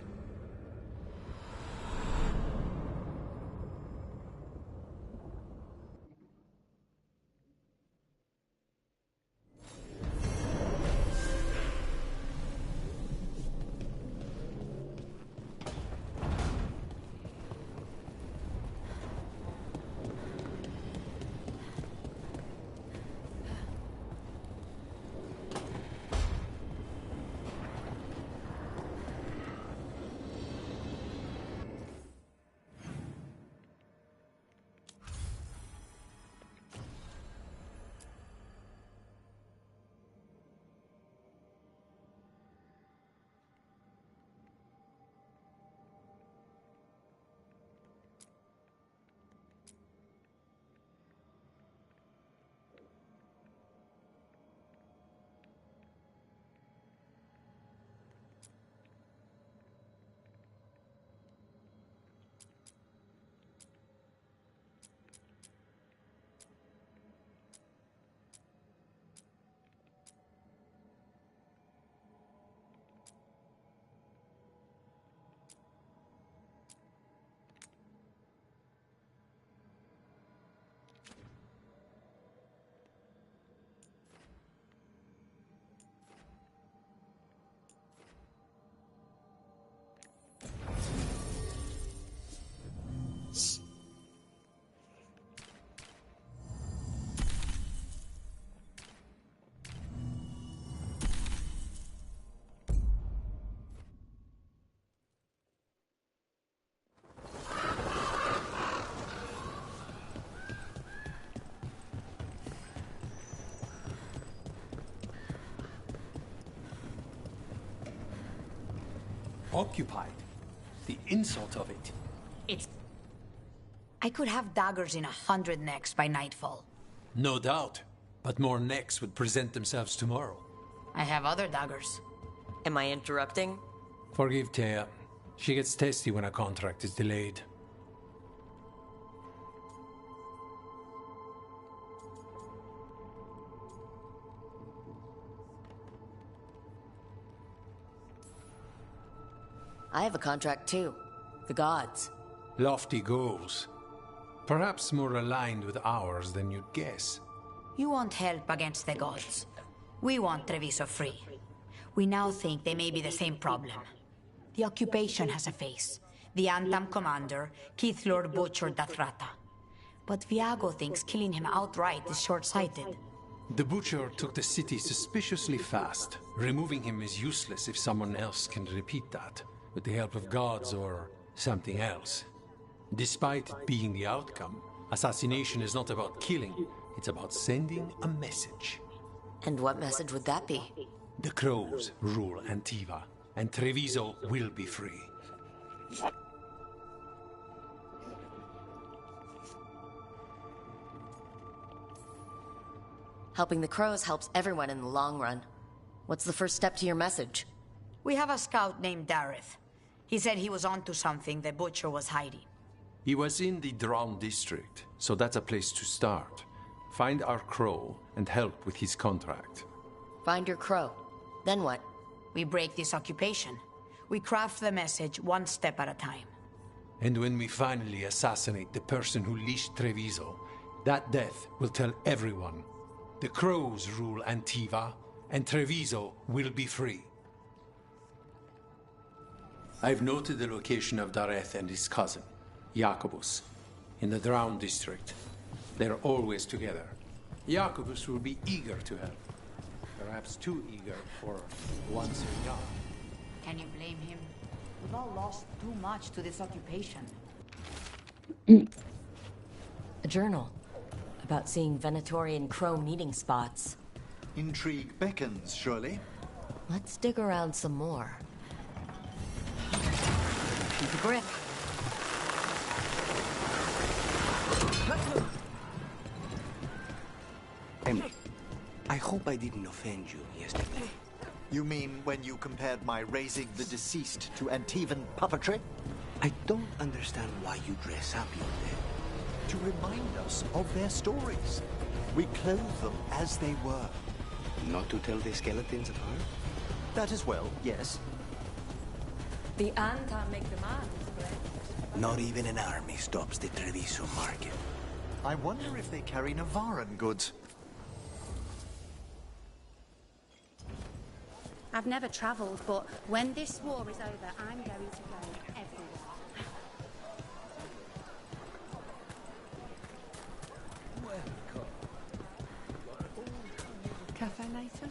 Speaker 7: Occupied. The insult of it.
Speaker 20: It's... I could have daggers in 100 necks by nightfall.
Speaker 7: No doubt. But more necks would present themselves tomorrow.
Speaker 20: I have other daggers.
Speaker 9: Am I interrupting?
Speaker 7: Forgive Thea. She gets testy when a contract is delayed.
Speaker 9: I have a contract too. The gods.
Speaker 7: Lofty goals. Perhaps more aligned with ours than you'd guess.
Speaker 20: You want help against the gods. We want Treviso free. We now think they may be the same problem. The occupation has a face. The Antam commander, Keith Lord Butcher Dathrata. But Viago thinks killing him outright is short-sighted.
Speaker 7: The Butcher took the city suspiciously fast. Removing him is useless if someone else can repeat that, with the help of gods or something else. Despite it being the outcome, assassination is not about killing, it's about sending a message.
Speaker 9: And what message would that be?
Speaker 7: The Crows rule Antiva, and Treviso will be free.
Speaker 9: Helping the Crows helps everyone in the long run. What's the first step to your message?
Speaker 20: We have a scout named Dareth. He said he was onto something the Butcher was hiding.
Speaker 7: He was in the Drown district, so that's a place to start. Find our Crow and help with his contract.
Speaker 9: Find your Crow. Then what?
Speaker 20: We break this occupation. We craft the message one step at a time.
Speaker 7: And when we finally assassinate the person who leashed Treviso, that death will tell everyone. The Crows rule Antiva, and Treviso will be free. I've noted the location of Dareth and his cousin, Jacobus, in the Drown district. They're always together. Jacobus will be eager to help. Perhaps too eager for one so young.
Speaker 20: Can you blame him? We've all lost too much to this occupation.
Speaker 9: A journal about seeing Venatorian Crow meeting spots.
Speaker 6: Intrigue beckons, surely.
Speaker 9: Let's dig around some more.
Speaker 20: Keep a grip.
Speaker 7: Emily, I hope I didn't offend you yesterday.
Speaker 6: You mean when you compared my raising the deceased to Antivan puppetry?
Speaker 7: I don't understand why you dress up like that.
Speaker 6: To remind us of their stories. We clothe them as they were.
Speaker 7: Not to tell the skeletons apart?
Speaker 6: That as well, yes.
Speaker 10: The Antam make demands, correct?
Speaker 7: Not even an army stops the Treviso market.
Speaker 6: I wonder if they carry Navaran goods.
Speaker 21: I've never traveled, but when this war is over, I'm going to go everywhere.
Speaker 10: Cafe later?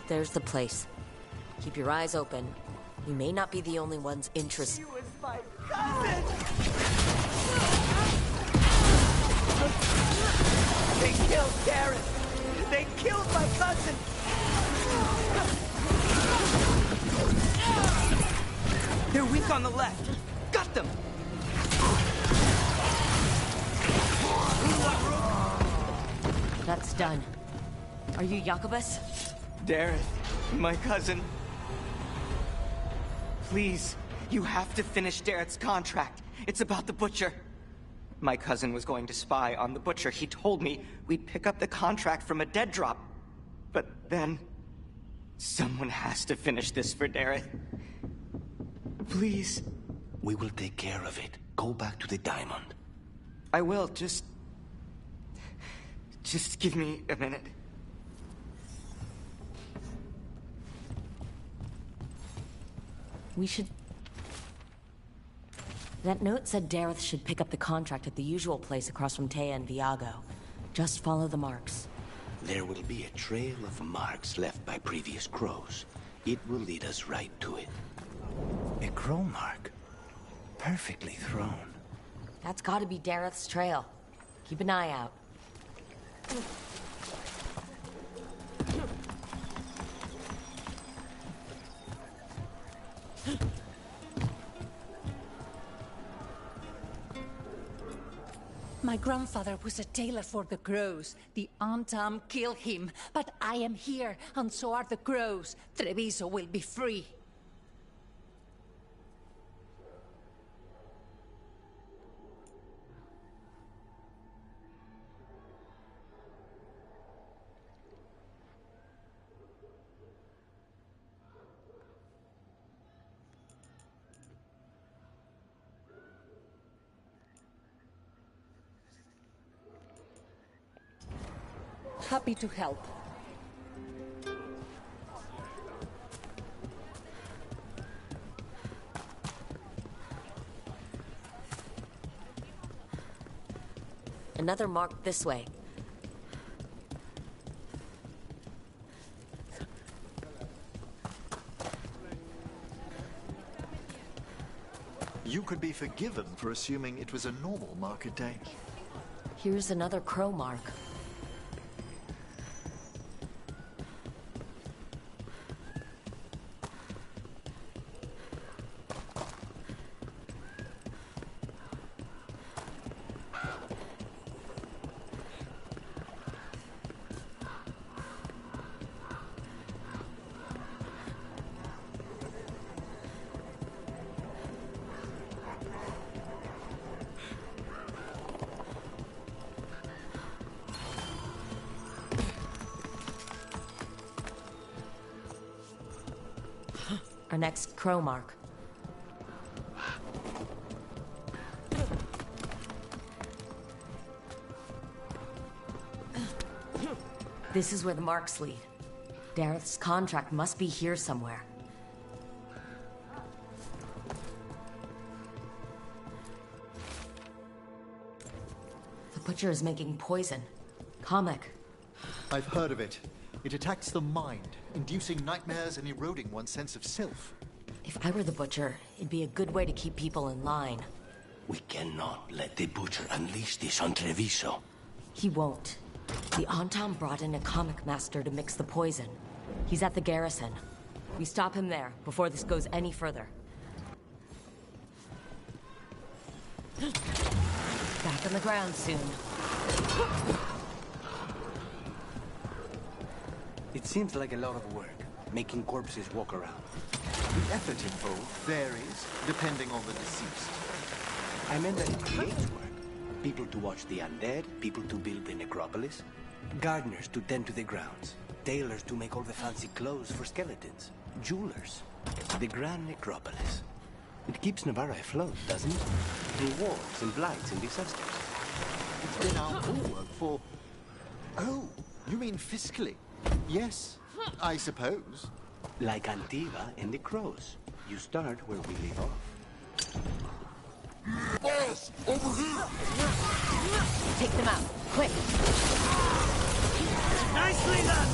Speaker 9: There's the place. Keep your eyes open. You may not be the only ones interested.
Speaker 2: He was my cousin! They killed Dareth! They killed my cousin! They're weak on the left. Got them!
Speaker 9: That's done. Are you Jacobus?
Speaker 2: Dareth, my cousin. Please, you have to finish Dareth's contract. It's about the Butcher. My cousin was going to spy on the Butcher. He told me we'd pick up the contract from a dead drop. But then... someone has to finish this for Dareth. Please.
Speaker 7: We will take care of it. Go back to the diamond.
Speaker 2: I will, just give me a minute.
Speaker 9: We should... That note said Dareth should pick up the contract at the usual place across from Taya and Viago. Just follow the marks.
Speaker 7: There will be a trail of marks left by previous crows. It will lead us right to it. A crow mark. Perfectly thrown.
Speaker 9: That's gotta be Dareth's trail. Keep an eye out.
Speaker 5: My grandfather was a tailor for the crows. The Antam killed him, but I am here, and so are the crows. Treviso will be free. Happy to help.
Speaker 9: Another mark this way.
Speaker 6: You could be forgiven for assuming it was a normal market day.
Speaker 9: Here's another crow mark. Our next crow mark. This is where the marks lead. Dareth's contract must be here somewhere. The butcher is making poison. Comic.
Speaker 6: I've heard of it. It attacks the mind, inducing nightmares and eroding one's sense of self.
Speaker 9: If I were the butcher, it'd be a good way to keep people in line.
Speaker 7: We cannot let the butcher unleash this on Treviso.
Speaker 9: He won't. The Antam brought in a comic master to mix the poison. He's at the garrison. We stop him there, before this goes any further. Back on the ground soon.
Speaker 7: It seems like a lot of work, making corpses walk around.
Speaker 6: The effort involved varies, depending on the deceased.
Speaker 7: I meant that it creates work. People to watch the undead, people to build the necropolis, gardeners to tend to the grounds, tailors to make all the fancy clothes for skeletons, jewelers, the grand necropolis. It keeps Navarra afloat, doesn't it? In wars and blights and disasters.
Speaker 6: It's been our bulwark for... Oh, you mean fiscally? Yes, I suppose.
Speaker 7: Like Antiva and the crows. You start where we leave off.
Speaker 9: Boss, over here! Take them out, quick!
Speaker 1: Nicely done!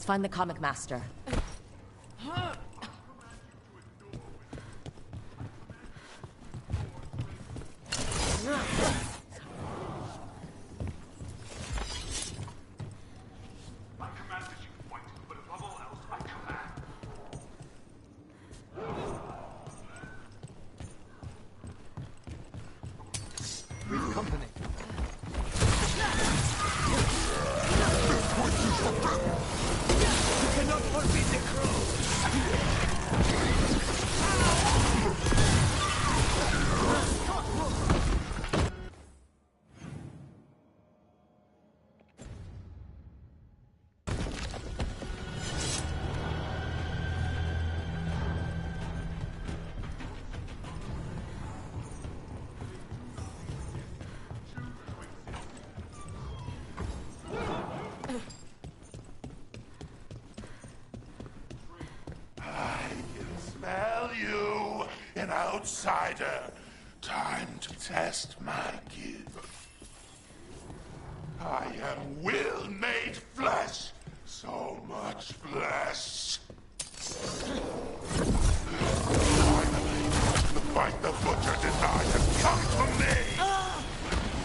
Speaker 9: find the comic master.
Speaker 6: Company.
Speaker 7: You cannot forbid the
Speaker 8: outsider. Time to test my gift. I am will made flesh. So much flesh. Finally, the fight the Butcher denied has come to me.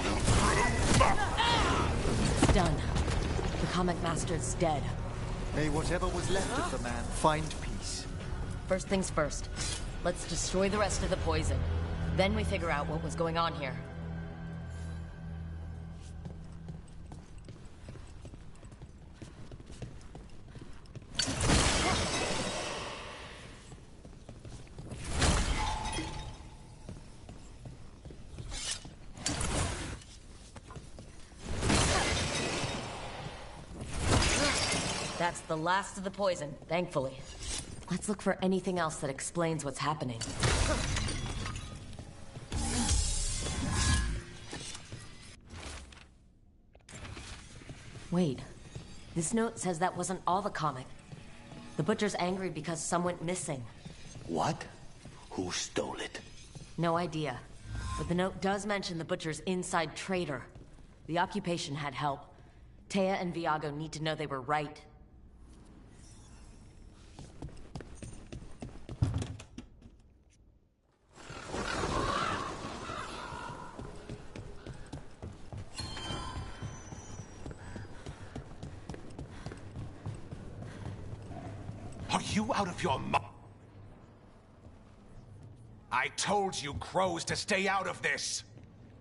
Speaker 8: Will prove my...
Speaker 9: It's done. The comic master's dead.
Speaker 6: May whatever was left of the man find peace.
Speaker 9: First things first. Let's destroy the rest of the poison. Then we figure out what was going on here. That's the last of the poison, thankfully. Let's look for anything else that explains what's happening. Wait. This note says that wasn't all the comic. The Butcher's angry because some went missing.
Speaker 7: What? Who stole it?
Speaker 9: No idea. But the note does mention the Butcher's inside traitor. The occupation had help. Taya and Viago need to know they were right.
Speaker 22: Are you out of your mind? I told you, crows, to stay out of this!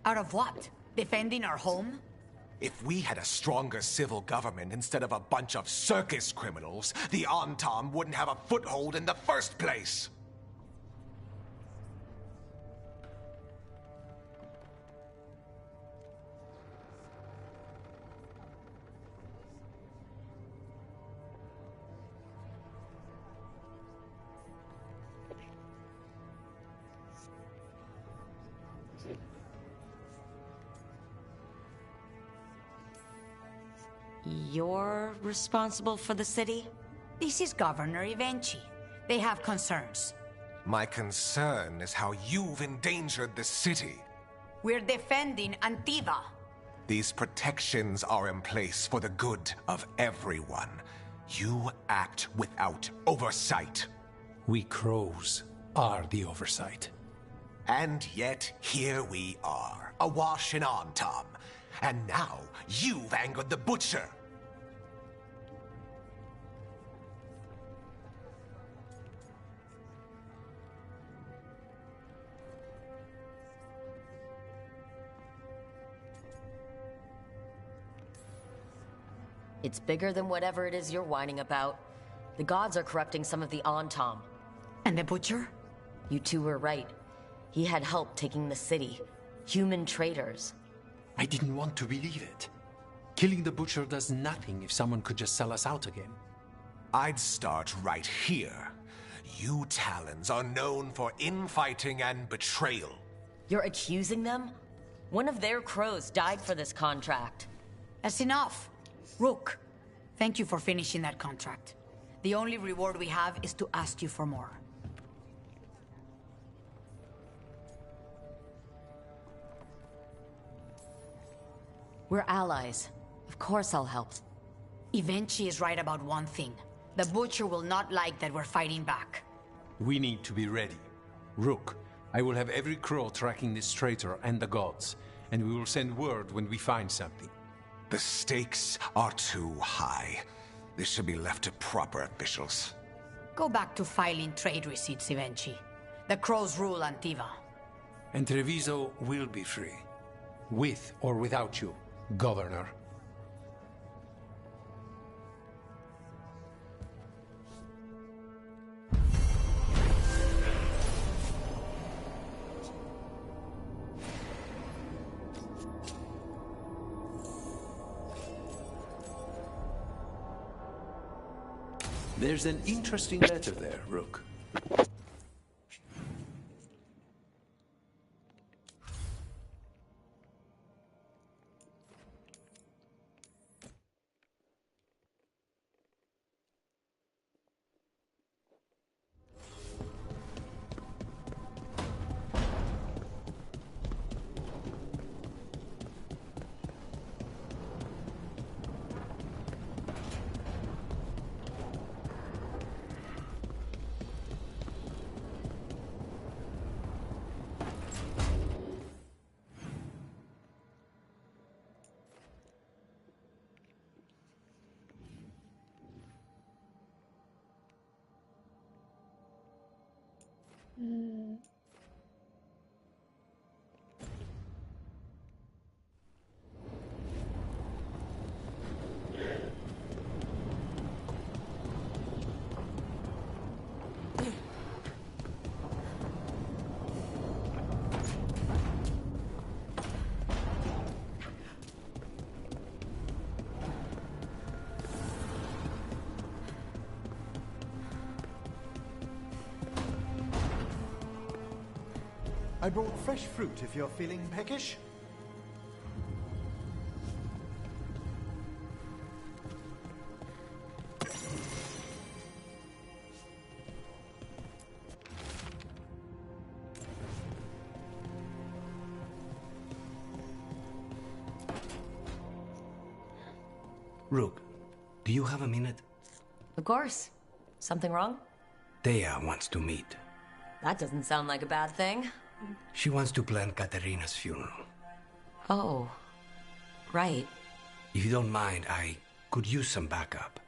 Speaker 20: Out of what? Defending our home?
Speaker 22: If we had a stronger civil government instead of a bunch of circus criminals, the Antam wouldn't have a foothold in the first place!
Speaker 9: You're responsible for the city?
Speaker 20: This is Governor Ivenchi. They have concerns.
Speaker 22: My concern is how you've endangered the city.
Speaker 20: We're defending Antiva.
Speaker 22: These protections are in place for the good of everyone. You act without oversight.
Speaker 19: We crows are the oversight.
Speaker 22: And yet, here we are, awash in Antam. And now, you've angered the Butcher.
Speaker 9: It's bigger than whatever it is you're whining about. The gods are corrupting some of the Antam.
Speaker 20: And the Butcher?
Speaker 9: You two were right. He had help taking the city. Human traitors.
Speaker 19: I didn't want to believe it. Killing the Butcher does nothing if someone could just sell us out again.
Speaker 22: I'd start right here. You Talons are known for infighting and betrayal.
Speaker 9: You're accusing them? One of their crows died for this contract.
Speaker 20: That's enough. Rook, thank you for finishing that contract. The only reward we have is to ask you for more.
Speaker 9: We're allies. Of course I'll help.
Speaker 20: Ivenchi is right about one thing. The Butcher will not like that we're fighting back.
Speaker 22: We need to be ready. Rook, I will have every crow tracking this traitor and the gods, and we will send word when we find something. The stakes are too high. This should be left to proper officials.
Speaker 20: Go back to filing trade receipts, Ivenchi. The crows rule Antiva.
Speaker 22: And Treviso will be free. With or without you, Governor. There's an interesting letter there, Rook.
Speaker 6: I brought fresh fruit if you're feeling peckish.
Speaker 7: Rook, do you have a minute?
Speaker 9: Of course. Something wrong?
Speaker 7: Thea wants to meet.
Speaker 9: That doesn't sound like a bad thing.
Speaker 7: She wants to plan Katerina's funeral.
Speaker 9: Oh, right.
Speaker 7: If you don't mind, I could use some backup.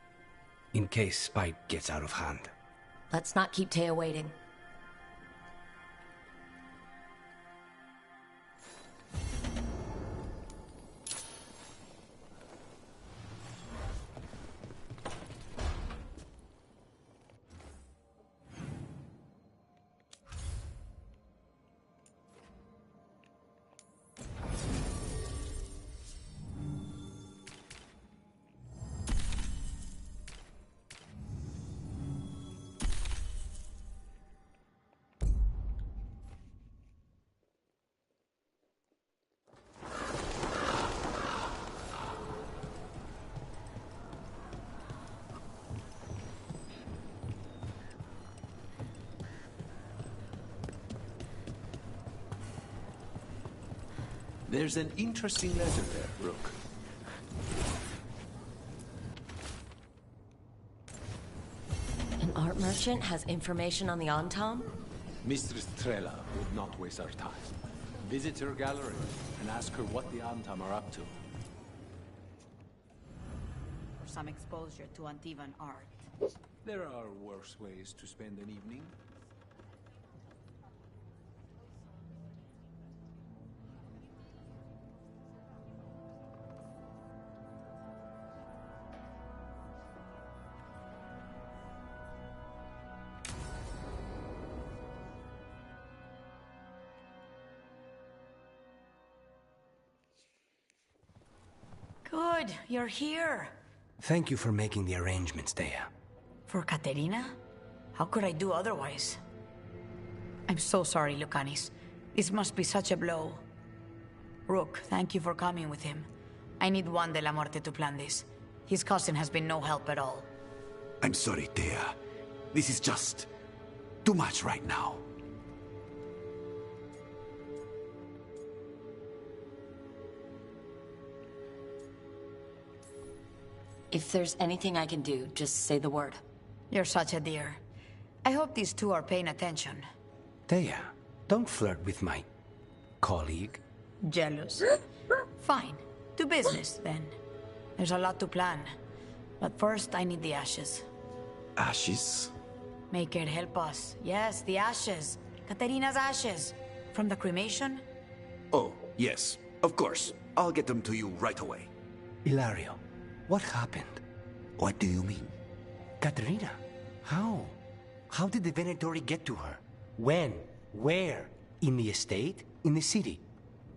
Speaker 7: In case Spike gets out of hand.
Speaker 9: Let's not keep Taya waiting.
Speaker 22: There's an interesting letter there, Rook.
Speaker 9: An art merchant has information on the Antam?
Speaker 22: Mistress Trela would not waste our time. Visit her gallery and ask her what the Antam are up to.
Speaker 20: For some exposure to Antivan art.
Speaker 22: There are worse ways to spend an evening.
Speaker 20: Good, you're here.
Speaker 7: Thank you for making the arrangements, Thea.
Speaker 20: For Katerina? How could I do otherwise? I'm so sorry, Lucanis. This must be such a blow. Rook, thank you for coming with him. I need Juan de la Muerte to plan this. His cousin has been no help at all.
Speaker 7: I'm sorry, Thea. This is just too much right now.
Speaker 9: If there's anything I can do, just say the word.
Speaker 20: You're such a dear. I hope these two are paying attention.
Speaker 7: Thea, don't flirt with my colleague.
Speaker 20: Jealous. Fine. To business, then. There's a lot to plan. But first, I need the ashes.
Speaker 7: Ashes?
Speaker 20: Make it help us. Yes, the ashes. Katerina's ashes. From the cremation?
Speaker 4: Oh, yes. Of course. I'll get them to you right away.
Speaker 7: Hilario, what happened?
Speaker 4: What do you mean?
Speaker 7: Katerina, how? How did the Venatori get to her? When? Where? In the estate? In the city?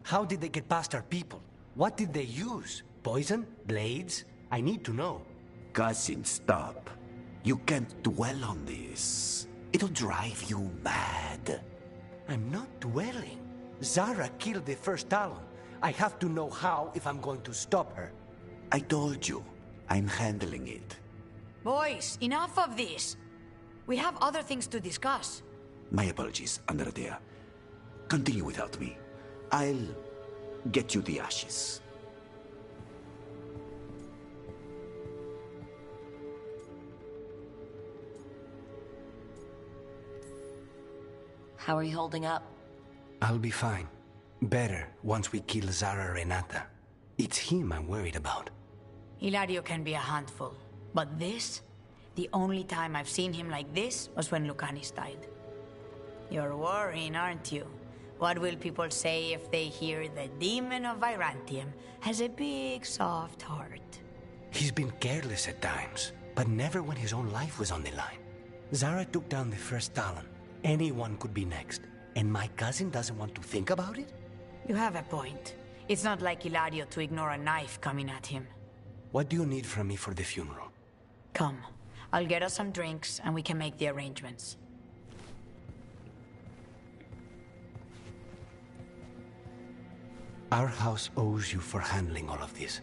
Speaker 7: How did they get past our people? What did they use? Poison? Blades? I need to know.
Speaker 4: Cousin, stop. You can't dwell on this. It'll drive you mad.
Speaker 7: I'm not dwelling. Zara killed the first Talon. I have to know how if I'm going to stop her.
Speaker 4: I told you. I'm handling it.
Speaker 20: Boys, enough of this. We have other things to discuss.
Speaker 4: My apologies, Andradea. Continue without me. I'll get you the ashes.
Speaker 9: How are you holding up?
Speaker 7: I'll be fine. Better once we kill Zara Renata. It's him I'm worried about.
Speaker 20: Hilario can be a handful. But this? The only time I've seen him like this was when Lucanis died. You're worrying, aren't you? What will people say if they hear the demon of Virantium has a big, soft heart?
Speaker 7: He's been careless at times, but never when his own life was on the line. Zara took down the first Talon. Anyone could be next. And my cousin doesn't want to think about it?
Speaker 20: You have a point. It's not like Hilario to ignore a knife coming at him.
Speaker 7: What do you need from me for the funeral?
Speaker 20: Come. I'll get us some drinks and we can make the arrangements.
Speaker 7: Our house owes you for handling all of this.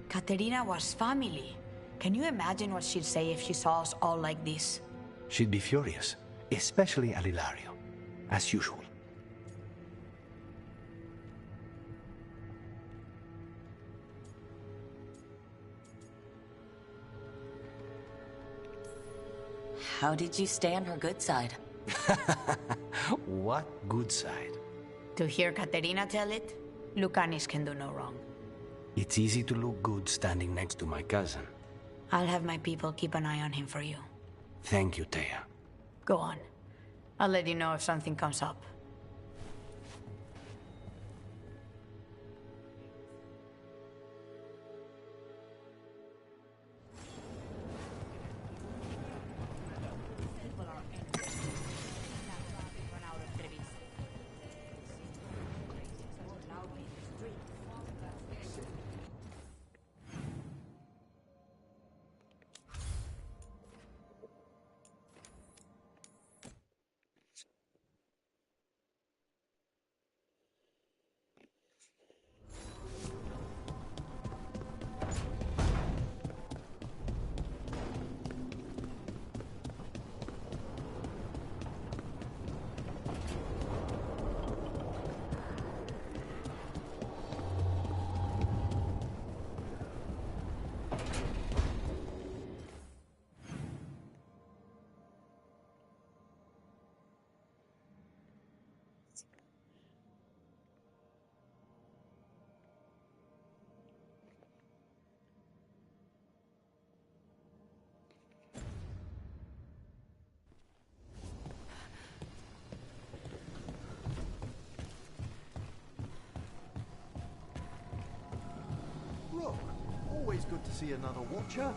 Speaker 20: Katerina was family. Can you imagine what she'd say if she saw us all like this?
Speaker 7: She'd be furious, especially at Hilario, as usual.
Speaker 9: How did you stay on her good side?
Speaker 7: What good side?
Speaker 20: To hear Katerina tell it, Lucanis can do no wrong.
Speaker 7: It's easy to look good standing next to my cousin.
Speaker 20: I'll have my people keep an eye on him for you.
Speaker 7: Thank you, Thea.
Speaker 20: Go on. I'll let you know if something comes up.
Speaker 6: Rook, always good to see another watcher.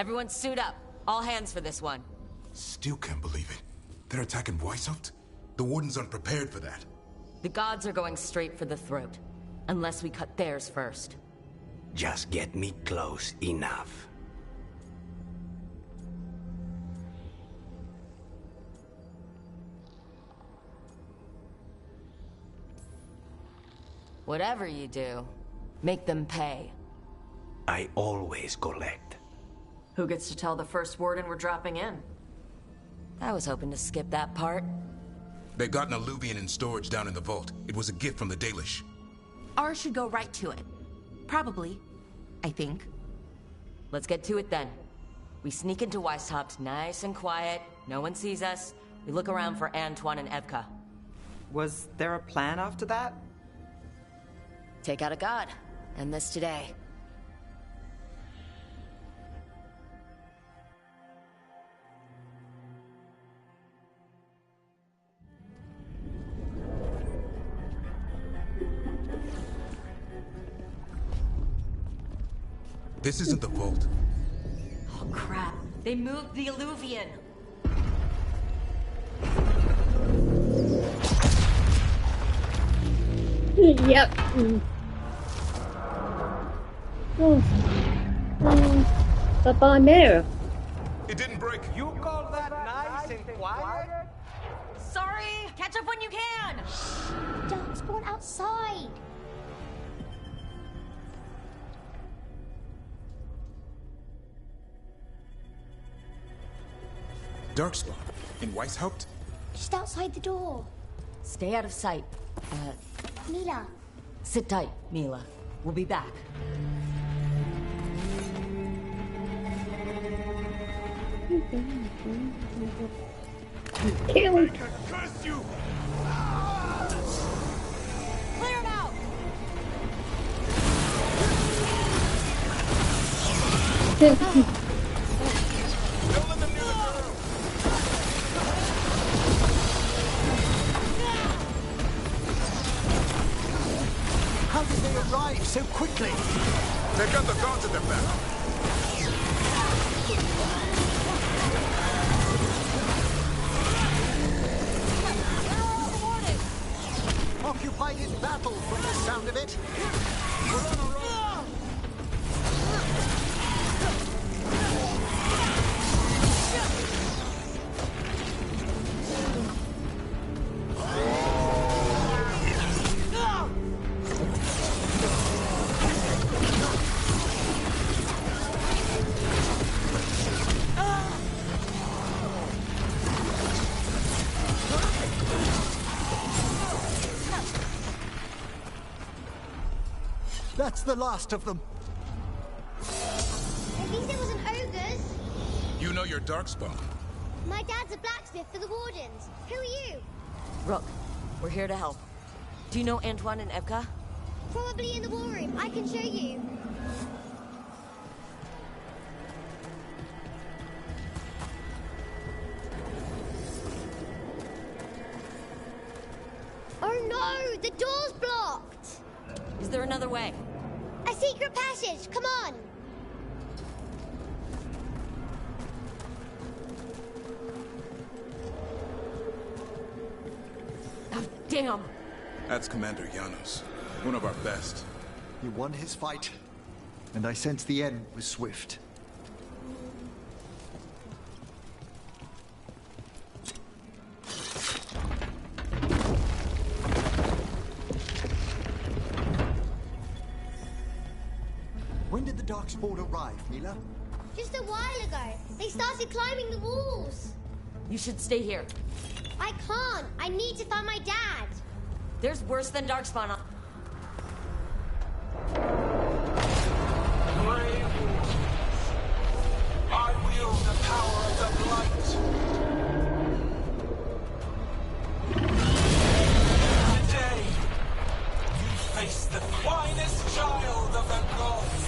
Speaker 9: Everyone suit up. All hands for this one.
Speaker 16: Still can't believe it. They're attacking Weishaupt? The Wardens aren't prepared for that.
Speaker 9: The gods are going straight for the throat. Unless we cut theirs first.
Speaker 7: Just get me close enough.
Speaker 9: Whatever you do, make them pay.
Speaker 7: I always collect.
Speaker 17: Who gets to tell the first warden we're dropping in?
Speaker 9: I was hoping to skip that part.
Speaker 16: They've got an Alluvian in storage down in the vault. It was a gift from the Dalish.
Speaker 15: Ours should go right to it. Probably. I think.
Speaker 9: Let's get to it then. We sneak into Weishaupt nice and quiet. No one sees us. We look around for Antoine and Evka.
Speaker 14: Was there a plan after that?
Speaker 9: Take out a god. End this today.
Speaker 16: This isn't the vault.
Speaker 9: Oh crap. They moved the Alluvian.
Speaker 11: Yep. Bye-bye, Mira.
Speaker 16: It didn't break.
Speaker 2: You call that nice and quiet?
Speaker 9: Sorry! Catch up when you can!
Speaker 21: Darkspawn outside.
Speaker 16: Darkspawn? In Weishaupt?
Speaker 21: Just outside the door.
Speaker 9: Stay out of sight.
Speaker 21: Mila.
Speaker 9: Sit tight, Mila. We'll be back.
Speaker 11: Kill him.
Speaker 8: Curse you!
Speaker 9: Clear him out!
Speaker 6: How did they arrive so quickly?
Speaker 16: They've got the gods at their back.
Speaker 6: Occupied in battle from the sound of it. We're on a roll. That's the last of them.
Speaker 21: At least it wasn't ogres.
Speaker 16: You know your Darkspawn.
Speaker 21: My dad's a blacksmith for the Wardens. Who are you?
Speaker 9: Rook, we're here to help. Do you know Antoine and Evka?
Speaker 21: Probably in the war room. I can show you. Oh no! The door's blocked!
Speaker 9: Is there another way?
Speaker 21: A secret passage! Come on!
Speaker 9: Oh, damn!
Speaker 16: That's Commander Janos. One of our best.
Speaker 6: He won his fight, and I sense the end was swift. When did the Darkspawn arrive, Mila?
Speaker 21: Just a while ago. They started climbing the walls.
Speaker 9: You should stay here.
Speaker 21: I can't. I need to find my dad.
Speaker 9: There's worse than Darkspawn.
Speaker 8: I wield the power of the Blight. Today, you face the finest child of the gods.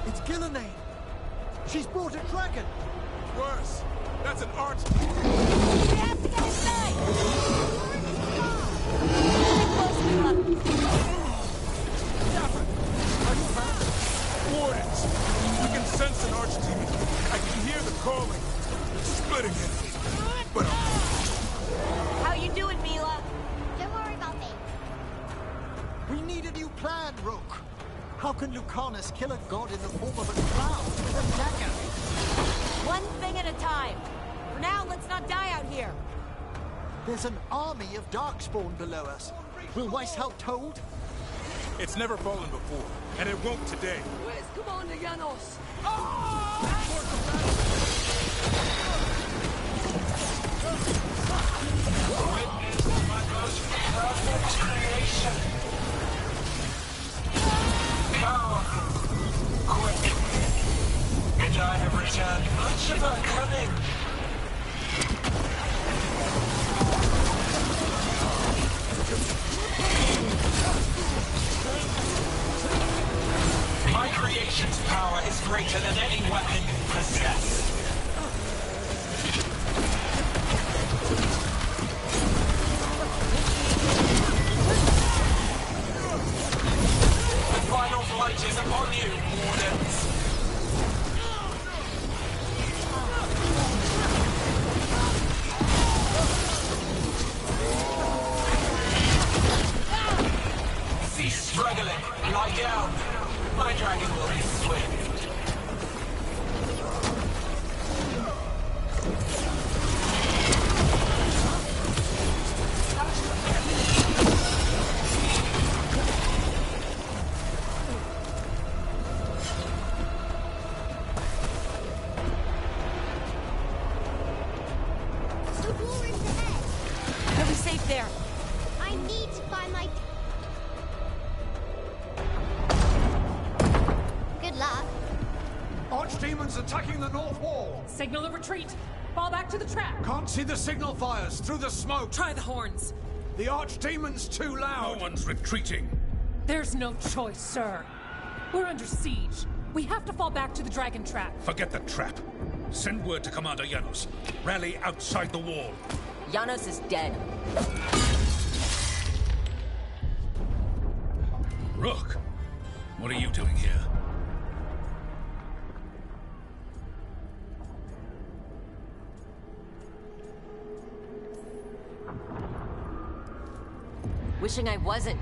Speaker 6: It's Gillenane! She's brought a dragon!
Speaker 16: Worse! That's an arch...
Speaker 9: We have to get inside! Stay close, Mila.
Speaker 6: plan, Rook? How can Lucanus kill a god in the form of a cloud with a dagger?
Speaker 17: One thing at a time. For now, let's not die out here.
Speaker 6: There's an army of Darkspawn below us. Will Weishaupt hold?
Speaker 16: It's never fallen before, and it won't today.
Speaker 1: Where's Commander Janos?
Speaker 8: Witness my most perfect creation. Power, quick, and I have returned much of our cunning. My creation's power is greater than any weapon you possess. The final flight is upon you, Wardens. Cease struggling. Lie down. My dragon will be swift.
Speaker 21: The war is ahead.
Speaker 17: Are we safe there?
Speaker 21: I need to find my... Good luck.
Speaker 12: Archdemons attacking the north wall!
Speaker 18: Signal a retreat! Fall back to the trap!
Speaker 12: Can't see the signal fires through the smoke!
Speaker 18: Try the horns!
Speaker 12: The Archdemon's too loud!
Speaker 16: No one's retreating!
Speaker 18: There's no choice, sir. We're under siege. We have to fall back to the dragon trap.
Speaker 16: Forget the trap. Send word to Commander Janos. Rally outside the wall.
Speaker 17: Janos is dead.
Speaker 16: Rook, what are you doing here?
Speaker 17: Wishing I wasn't.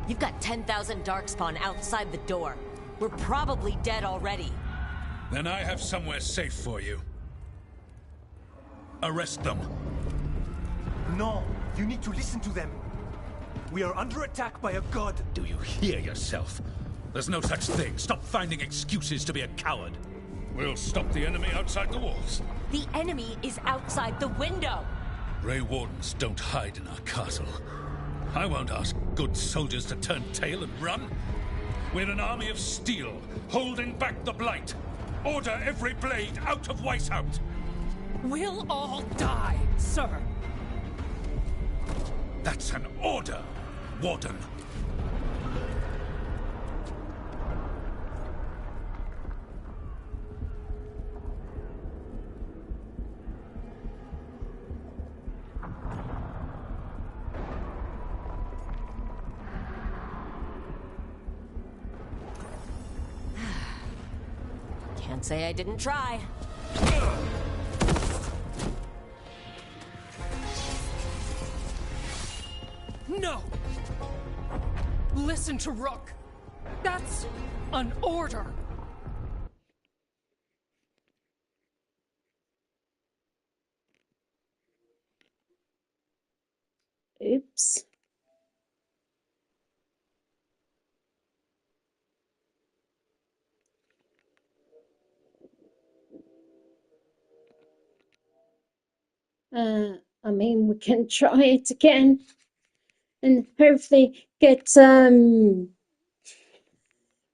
Speaker 17: You've got 10,000 Darkspawn outside the door. We're probably dead already.
Speaker 16: Then I have somewhere safe for you. Arrest them.
Speaker 12: No, you need to listen to them. We are under attack by a god.
Speaker 16: Do you hear yourself? There's no such thing. Stop finding excuses to be a coward. We'll stop the enemy outside the walls.
Speaker 17: The enemy is outside the window.
Speaker 16: Grey Wardens don't hide in our castle. I won't ask good soldiers to turn tail and run. We're an army of steel, holding back the Blight. Order every blade out of Weishaupt.
Speaker 18: We'll all die, sir.
Speaker 16: That's an order, Warden.
Speaker 17: Can't say I didn't try.
Speaker 18: No! Listen to Rook. That's an order.
Speaker 11: Oops. I mean, we can try it again and hopefully get